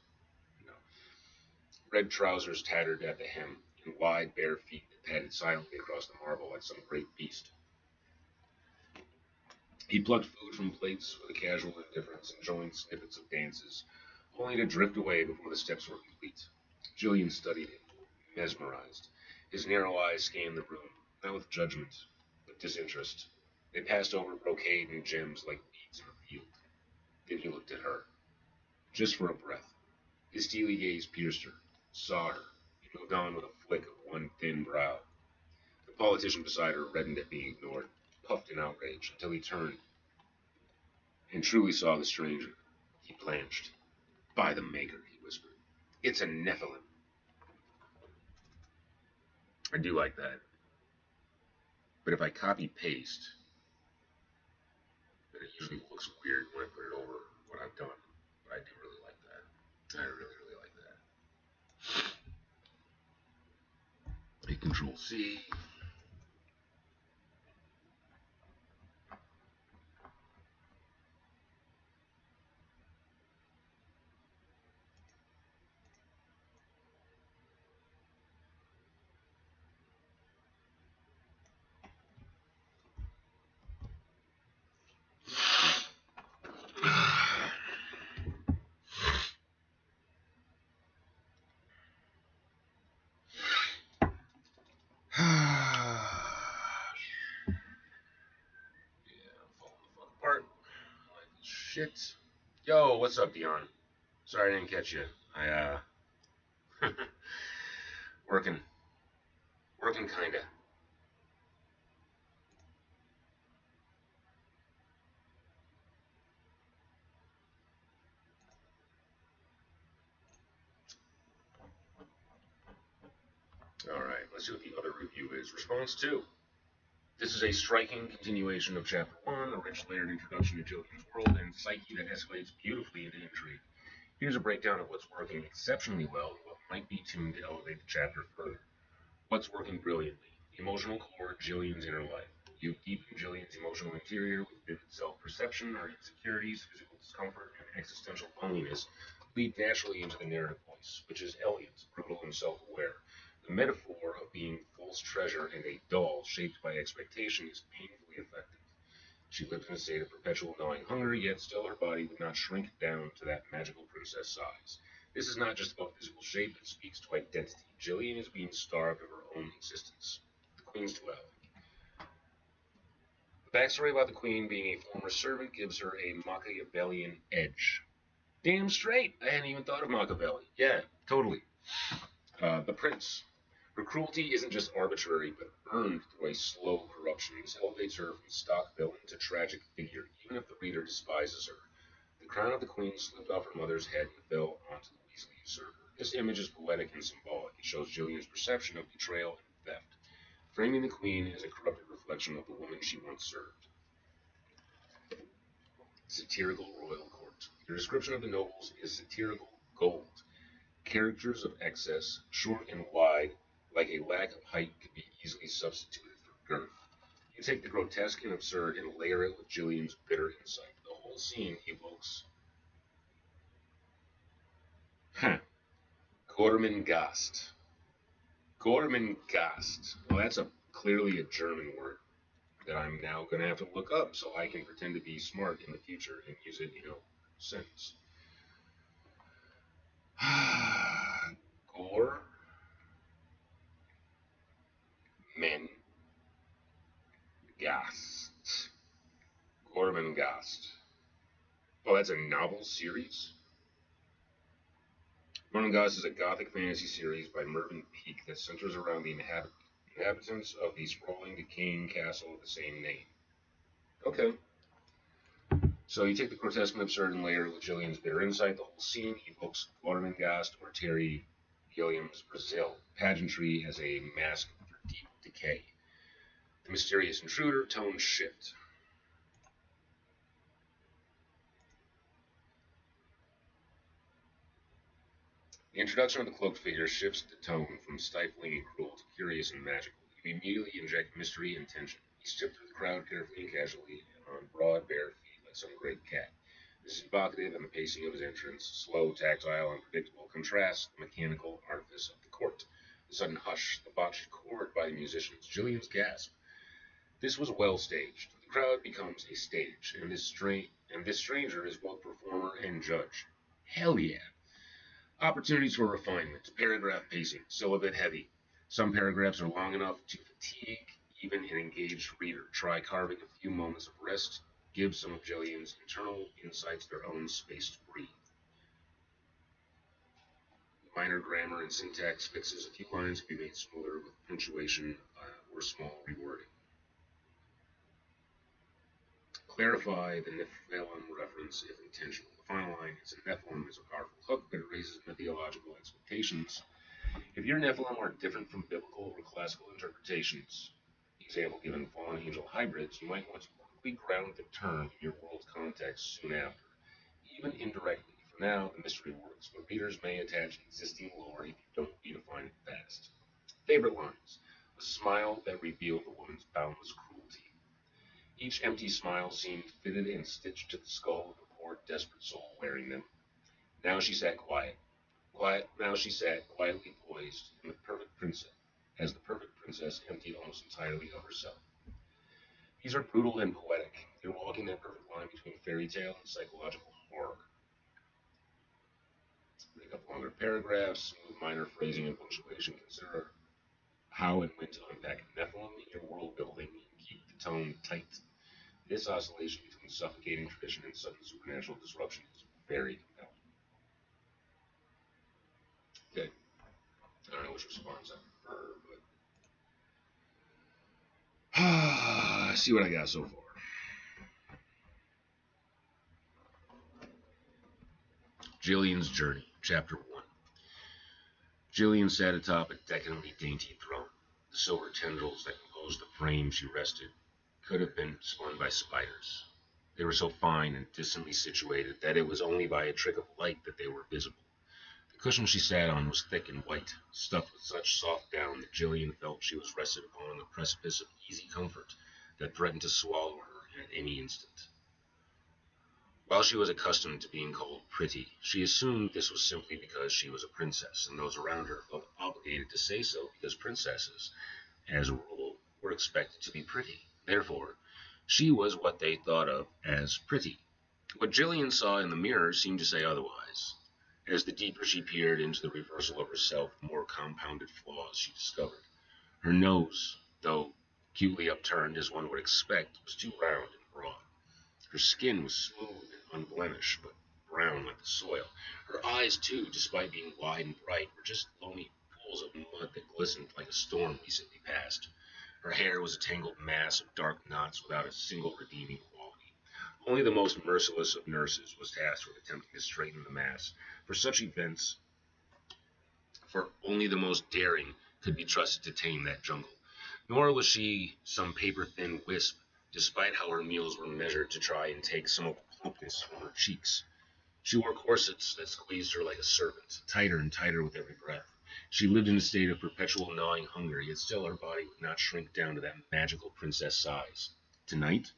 red trousers tattered at the hem, and wide, bare feet that padded silently across the marble like some great beast. He plucked food from plates with a casual indifference and joined snippets of dances, only to drift away before the steps were complete. Jillian studied him, mesmerized. His narrow eyes scanned the room, not with judgment, but disinterest. They passed over brocade and gems like beads in a field. Then he looked at her, just for a breath. His steely gaze pierced her, saw her. He moved on with a flick of one thin brow. The politician beside her reddened at being ignored, puffed in outrage, until he turned and truly saw the stranger. He blanched. By the maker, he whispered. It's a Nephilim. I do like that. But if I copy-paste, then it usually looks weird when I put it over what I've done. But I do really like that. I really, really like that. Hit Control-C. shit. Yo, what's up, Dion? Sorry I didn't catch you. working, working kinda. Alright, let's see what the other review is. Response 2. This is a striking continuation of Chapter 1, a rich layered introduction to Jillian's world and psyche that escalates beautifully into intrigue. Here's a breakdown of what's working exceptionally well and what might be tuned to elevate the chapter further. What's working brilliantly? The emotional core, Jillian's inner life. You deepen Jillian's emotional interior with vivid self-perception, her insecurities, physical discomfort, and existential loneliness lead naturally into the narrative voice, which is Elliot, brutal and self-aware. The metaphor of being false treasure and a doll shaped by expectation is painfully effective. She lived in a state of perpetual gnawing hunger, yet still her body would not shrink down to that magical princess size. This is not just about physical shape, it speaks to identity. Jillian is being starved of her own existence. The Queen's duality. The backstory about the Queen being a former servant gives her a Machiavellian edge. Damn straight! I hadn't even thought of Machiavelli. Yeah, totally. The Prince. Her cruelty isn't just arbitrary, but earned through a slow corruption. This elevates her from stock villain to tragic figure, even if the reader despises her. The crown of the Queen slipped off her mother's head and fell onto the Weasley usurper. This image is poetic and symbolic. It shows Jillian's perception of betrayal and theft, framing the Queen as a corrupted reflection of the woman she once served. Satirical royal court. The description of the nobles is satirical gold. Characters of excess, short and wide, like a lack of height, could be easily substituted for girth. You take the grotesque and absurd and layer it with Jillian's bitter insight. The whole scene evokes Gormengast. Gormengast. Well, that's clearly a German word that I'm now going to have to look up so I can pretend to be smart in the future and use it in a sentence. Gormengast. Gormengast. Oh, that's a novel series? Gormengast is a gothic fantasy series by Mervyn Peake that centers around the inhabitants of the sprawling, decaying castle of the same name. Okay. So you take the grotesque and absurd and layer it with Jillian's bitter insight. The whole scene evokes Gormengast or Terry Gilliam's Brazil. Pageantry as a mask for deep decay. The mysterious intruder, tone shift. The introduction of the cloaked figure shifts the tone from stifling and cruel to curious and magical. You immediately inject mystery and tension. You step through the crowd carefully and casually, on broad, bare feet like some great cat. This is evocative, and the pacing of his entrance, slow, tactile, unpredictable, contrasts the mechanical artifice of the court. The sudden hush, the botched chord by the musicians, Jillian's gasp. This was well staged. The crowd becomes a stage, and this stranger is both performer and judge. Hell yeah! Opportunities for refinement. Paragraph pacing, still a bit heavy. Some paragraphs are long enough to fatigue even an engaged reader. Try carving a few moments of rest. Give some of Jillian's internal insights their own space to breathe. Minor grammar and syntax fixes. A few lines can be made smoother with punctuation or small rewording. Clarify the Nephilim reference if intentional. The final line is a Nephilim is a powerful hook, but it raises mythological expectations. If your Nephilim are different from biblical or classical interpretations, example given fallen angel hybrids, you might want to quickly ground the term in your world's context soon after, even indirectly. For now, the mystery works, but readers may attach existing lore if you don't redefine it fast. Favorite lines. A smile that revealed the woman's boundless cruelty. Each empty smile seemed fitted and stitched to the skull of a poor, desperate soul wearing them. Now she sat now she sat quietly poised, and as the perfect princess emptied almost entirely of herself. These are brutal and poetic. They're walking that perfect line between fairy tale and psychological horror. Break up longer paragraphs, smooth minor phrasing and punctuation. Consider how and when to unpack Nephilim in your world building and keep the tone tight. This oscillation between suffocating tradition and sudden supernatural disruption is very compelling. Okay, I don't know which response I prefer, but see what I got so far. Jillian's Journey, Chapter 1. Jillian sat atop a decadently dainty throne. The silver tendrils that composed the frame she rested could have been spun by spiders. They were so fine and distantly situated that it was only by a trick of light that they were visible. The cushion she sat on was thick and white, stuffed with such soft down that Jillian felt she was rested upon a precipice of easy comfort that threatened to swallow her at any instant. While she was accustomed to being called pretty, she assumed this was simply because she was a princess, and those around her felt obligated to say so because princesses, as a rule, were expected to be pretty. Therefore, she was what they thought of as pretty. What Jillian saw in the mirror seemed to say otherwise. As the deeper she peered into the reversal of herself, the more compounded flaws she discovered. Her nose, though acutely upturned as one would expect, was too round and broad. Her skin was smooth and unblemished, but brown like the soil. Her eyes, too, despite being wide and bright, were just loamy pools of mud that glistened like a storm recently passed. Her hair was a tangled mass of dark knots without a single redeeming quality. Only the most merciless of nurses was tasked with attempting to straighten the mass. For such events, for only the most daring could be trusted to tame that jungle. Nor was she some paper-thin wisp, despite how her meals were measured to try and take some of the plumpness from her cheeks. She wore corsets that squeezed her like a serpent, tighter and tighter with every breath. She lived in a state of perpetual gnawing hunger, yet still her body would not shrink down to that magical princess size. Tonight,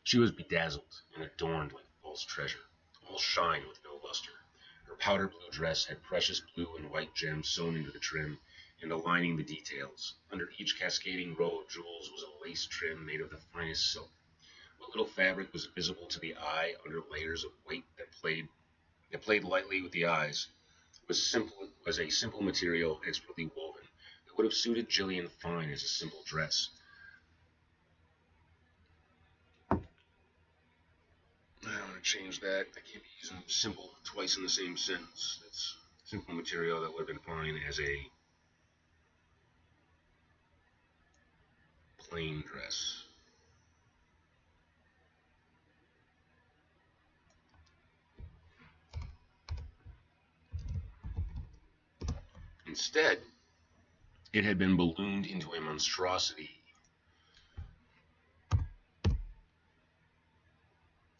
she was bedazzled and adorned like false treasure, all shine with no luster. Her powder blue dress had precious blue and white gems sewn into the trim and aligning the details. Under each cascading row of jewels was a lace trim made of the finest silk. What little fabric was visible to the eye under layers of weight that played lightly with the eyes was a simple material expertly woven that would have suited Jillian fine as a simple dress. I want to change that. I can't be using simple twice in the same sentence. That's simple material that would have been fine as a plain dress. Instead, it had been ballooned into a monstrosity.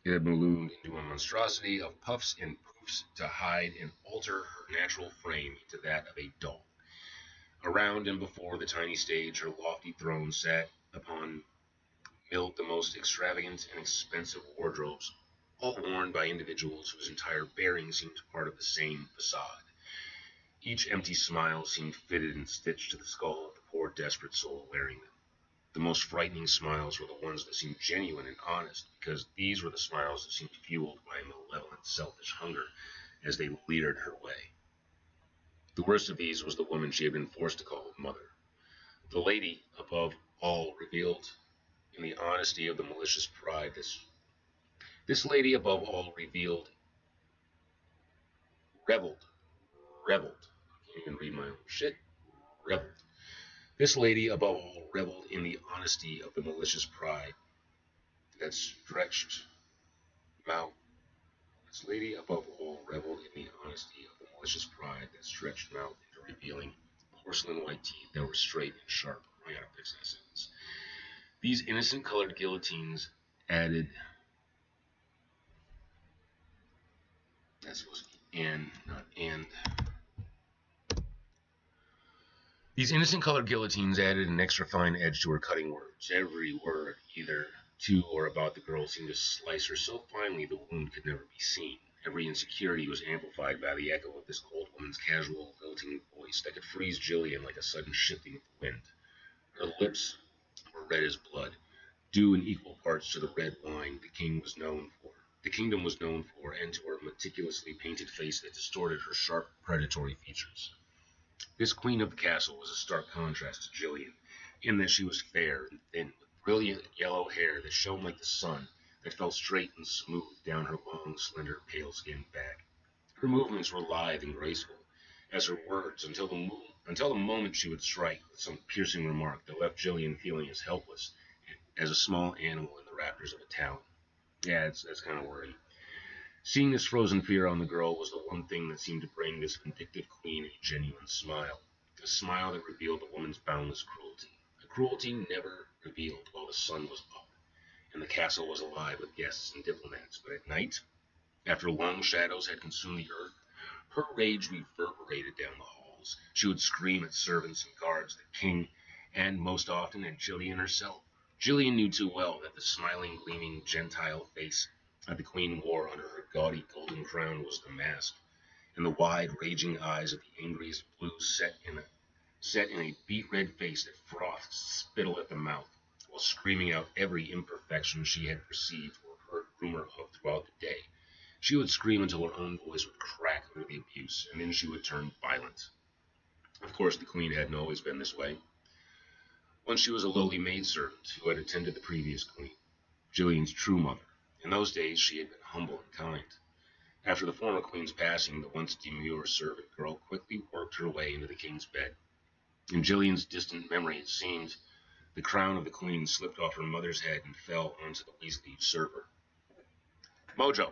It had ballooned into a monstrosity of puffs and poofs to hide and alter her natural frame into that of a doll. Around and before the tiny stage her lofty throne sat upon milled the most extravagant and expensive wardrobes, all worn by individuals whose entire bearing seemed part of the same facade. Each empty smile seemed fitted and stitched to the skull of the poor desperate soul wearing them. The most frightening smiles were the ones that seemed genuine and honest, because these were the smiles that seemed fueled by a malevolent, selfish hunger as they leered her way. The worst of these was the woman she had been forced to call mother. The lady, above all, revealed in the honesty of the malicious pride this lady above all reveled, I can't even read my own shit, reveled. This lady above all reveled in the honesty of the malicious pride that stretched mouth. This lady above all reveled in the honesty of the malicious pride that stretched mouth into revealing porcelain white teeth that were straight and sharp. I gotta fix that sentence. These innocent colored guillotines added. That's supposed to be and, not and. These innocent colored guillotines added an extra fine edge to her cutting words. Every word, either to or about the girl, seemed to slice her so finely the wound could never be seen. Every insecurity was amplified by the echo of this cold woman's casual, lilting voice that could freeze Jillian like a sudden shifting of the wind. Her lips were red as blood, due in equal parts to the red wine the kingdom was known for, and to her meticulously painted face that distorted her sharp, predatory features. This queen of the castle was a stark contrast to Jillian, in that she was fair and thin, with brilliant yellow hair that shone like the sun, that fell straight and smooth down her long, slender, pale-skinned back. Her movements were lithe and graceful, as her words, until the moment she would strike with some piercing remark that left Jillian feeling as helpless as a small animal in the raptors of a town. Yeah, that's kind of worrying. Seeing this frozen fear on the girl was the one thing that seemed to bring this vindictive queen a genuine smile. A smile that revealed the woman's boundless cruelty. A cruelty never revealed while the sun was up and the castle was alive with guests and diplomats. But at night, after long shadows had consumed the earth, her rage reverberated down the halls. She would scream at servants and guards, the king, and most often at Gillian herself. Gillian knew too well that the smiling, gleaming, gentile face that the queen wore under her gaudy golden crown was the mask, and the wide, raging eyes of the angriest blue set in a beet-red face that frothed spittle at the mouth, while screaming out every imperfection she had perceived or heard rumor of throughout the day. She would scream until her own voice would crack under the abuse, and then she would turn violent. Of course, the queen hadn't always been this way. Once she was a lowly maidservant who had attended the previous queen, Gillian's true mother. In those days she had been humble and kind. After the former queen's passing, the once demure servant girl quickly worked her way into the king's bed. In Gillian's distant memory, it seemed the crown of the queen slipped off her mother's head and fell onto the Weasley usurper. Mojo.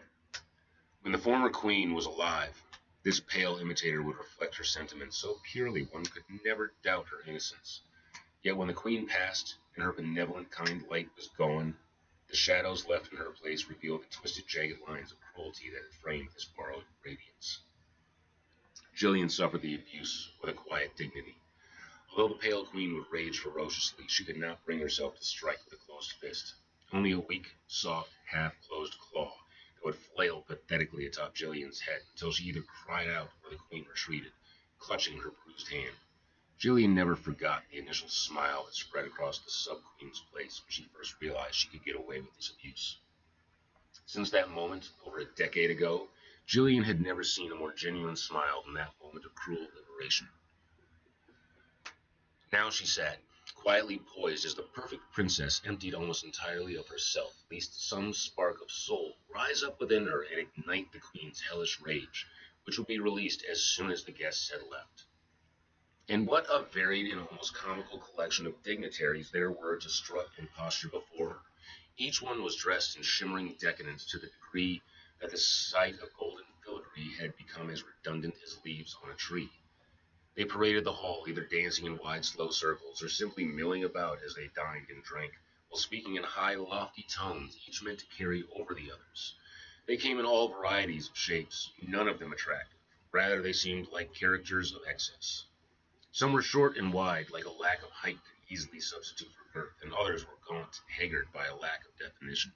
When the former queen was alive, this pale imitator would reflect her sentiments so purely one could never doubt her innocence. Yet when the queen passed and her benevolent, kind light was gone, the shadows left in her place revealed the twisted, jagged lines of cruelty that had framed this borrowed radiance. Gillian suffered the abuse with a quiet dignity. Although the pale queen would rage ferociously, she could not bring herself to strike with a closed fist. Only a weak, soft, half-closed claw that would flail pathetically atop Gillian's head until she either cried out or the queen retreated, clutching her bruised hand. Gillian never forgot the initial smile that spread across the sub-queen's face when she first realized she could get away with this abuse. Since that moment, over a decade ago, Gillian had never seen a more genuine smile than that moment of cruel liberation. Now she sat, quietly poised as the perfect princess emptied almost entirely of herself, lest some spark of soul rise up within her and ignite the queen's hellish rage, which would be released as soon as the guests had left. And what a varied and almost comical collection of dignitaries there were to strut and posture before her. Each one was dressed in shimmering decadence to the degree that the sight of golden filigree had become as redundant as leaves on a tree. They paraded the hall, either dancing in wide, slow circles or simply milling about as they dined and drank, while speaking in high, lofty tones, each meant to carry over the others. They came in all varieties of shapes, none of them attractive. Rather, they seemed like characters of excess. Some were short and wide, like a lack of height could easily substitute for girth, and others were gaunt, haggard by a lack of definition.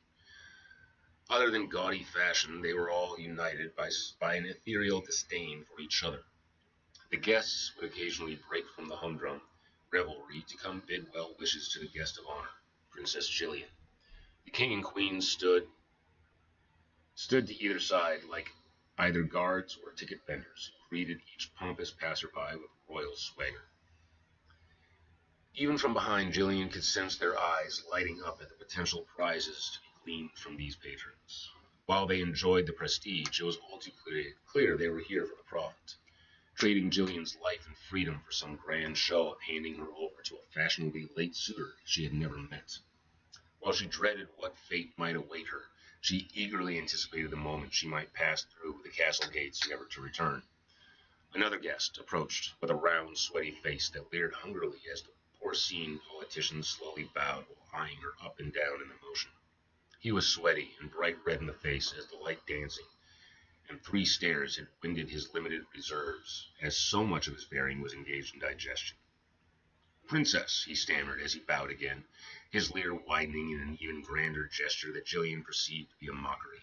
Other than gaudy fashion, they were all united by an ethereal disdain for each other. The guests would occasionally break from the humdrum revelry to come bid well wishes to the guest of honor, Princess Gillian. The king and queen stood to either side like either guards or ticket vendors, who greeted each pompous passerby with royal swagger. Even from behind, Gillian could sense their eyes lighting up at the potential prizes to be gleaned from these patrons. While they enjoyed the prestige, it was all too clear they were here for the profit, trading Gillian's life and freedom for some grand show of handing her over to a fashionably late suitor she had never met. While she dreaded what fate might await her, she eagerly anticipated the moment she might pass through the castle gates never to return. Another guest approached with a round, sweaty face that leered hungrily as the porcine politician slowly bowed while eyeing her up and down in the motion. He was sweaty and bright red in the face as the light dancing and 3 stares had winded his limited reserves, as so much of his bearing was engaged in digestion. "Princess," he stammered as he bowed again, his leer widening in an even grander gesture that Gillian perceived to be a mockery.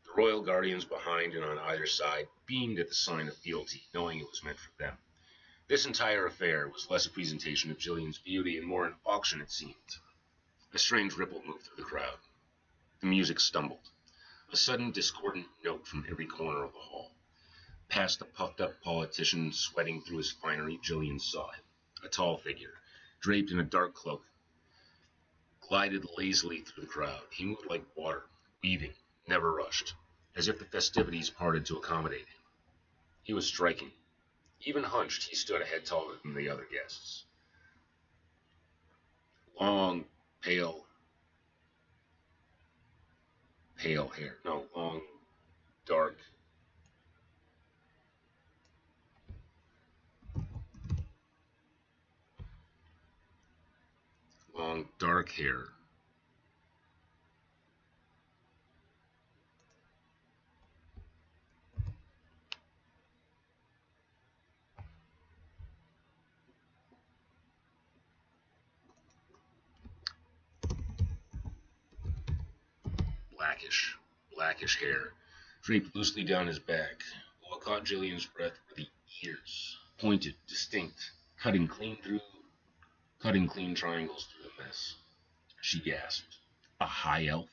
The royal guardians behind and on either side beamed at the sign of fealty, knowing it was meant for them. This entire affair was less a presentation of Gillian's beauty and more an auction, it seemed. A strange ripple moved through the crowd. The music stumbled. A sudden discordant note from every corner of the hall. Past the puffed-up politician sweating through his finery, Gillian saw him, a tall figure, draped in a dark cloak, glided lazily through the crowd. He moved like water, weaving, never rushed, as if the festivities parted to accommodate him. He was striking. Even hunched, he stood a head taller than the other guests. Long, pale hair. No, long, dark. Long, dark hair. Blackish hair, draped loosely down his back. What caught Jillian's breath were the ears, pointed, distinct, cutting clean triangles through the mess. She gasped. A high elf?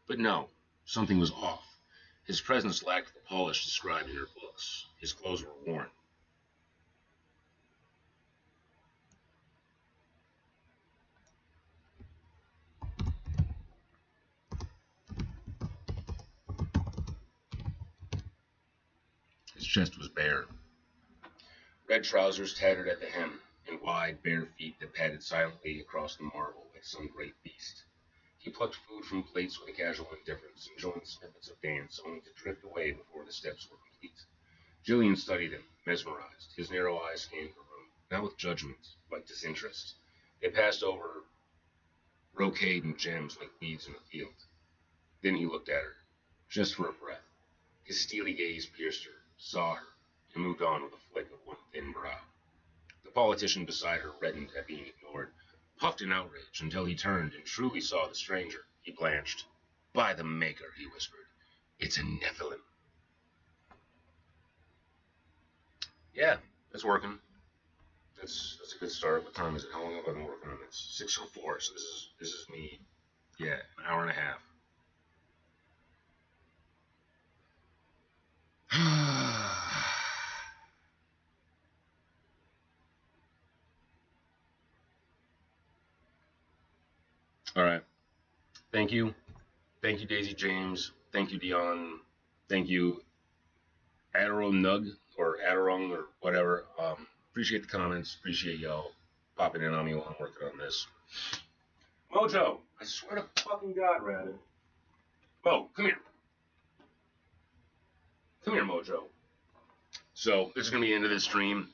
But no, something was off. His presence lacked the polish described in her books. His clothes were worn. His chest was bare. Red trousers tattered at the hem, and wide, bare feet that padded silently across the marble like some great beast. He plucked food from plates with a casual indifference, enjoying snippets of dance, only to drift away before the steps were complete. Jillian studied him, mesmerized. His narrow eyes scanned the room, not with judgment, but disinterest. They passed over brocade and gems like weeds in a field. Then he looked at her, just for a breath. His steely gaze pierced her, saw her, and moved on with a flick of one thin brow. The politician beside her reddened at being ignored, puffed in outrage until he turned and truly saw the stranger. He blanched. By the Maker, he whispered. It's a Nephilim. Yeah, it's working. That's a good start. What time is it? How long have I been working on this? 6:04. So this is me. Yeah, an hour and a half. All right. Thank you. Thank you, Daisy James. Thank you, Dion. Thank you, Adirong Nug or Adirong or whatever. Appreciate the comments. Appreciate y'all popping in on me while I'm working on this. Mojo, I swear to fucking God, Rabbit. Mo, come here. Come here, Mojo. So this is gonna be the end of this stream.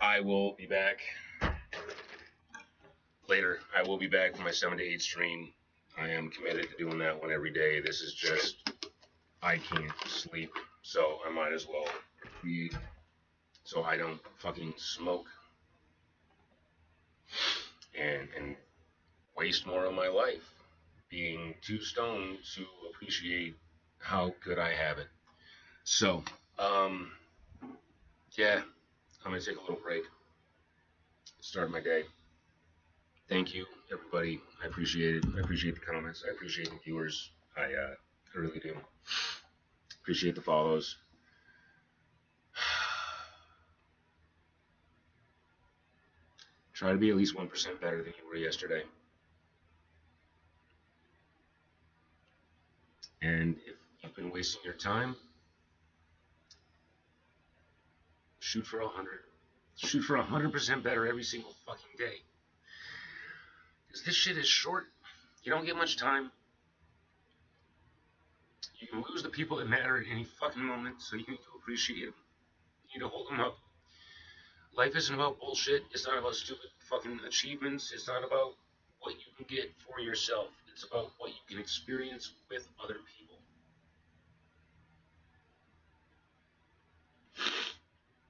I will be back later. I will be back for my 7 to 8 stream. I am committed to doing that one every day. This is just, I can't sleep, so I might as well create so I don't fucking smoke and waste more of my life being too stoned to appreciate how good I have it. So, yeah, I'm gonna take a little break, start my day. Thank you, everybody. I appreciate it. I appreciate the comments. I appreciate the viewers. I really do. Appreciate the follows. Try to be at least 1% better than you were yesterday. And if you've been wasting your time, shoot for 100. Shoot for 100% better every single fucking day. Because this shit is short. You don't get much time. You can lose the people that matter at any fucking moment, so you need to appreciate them. You need to hold them up. Life isn't about bullshit. It's not about stupid fucking achievements. It's not about what you can get for yourself. It's about what you can experience with other people.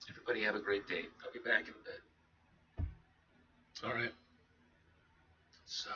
Everybody have a great day. I'll be back in a bit. All right. So.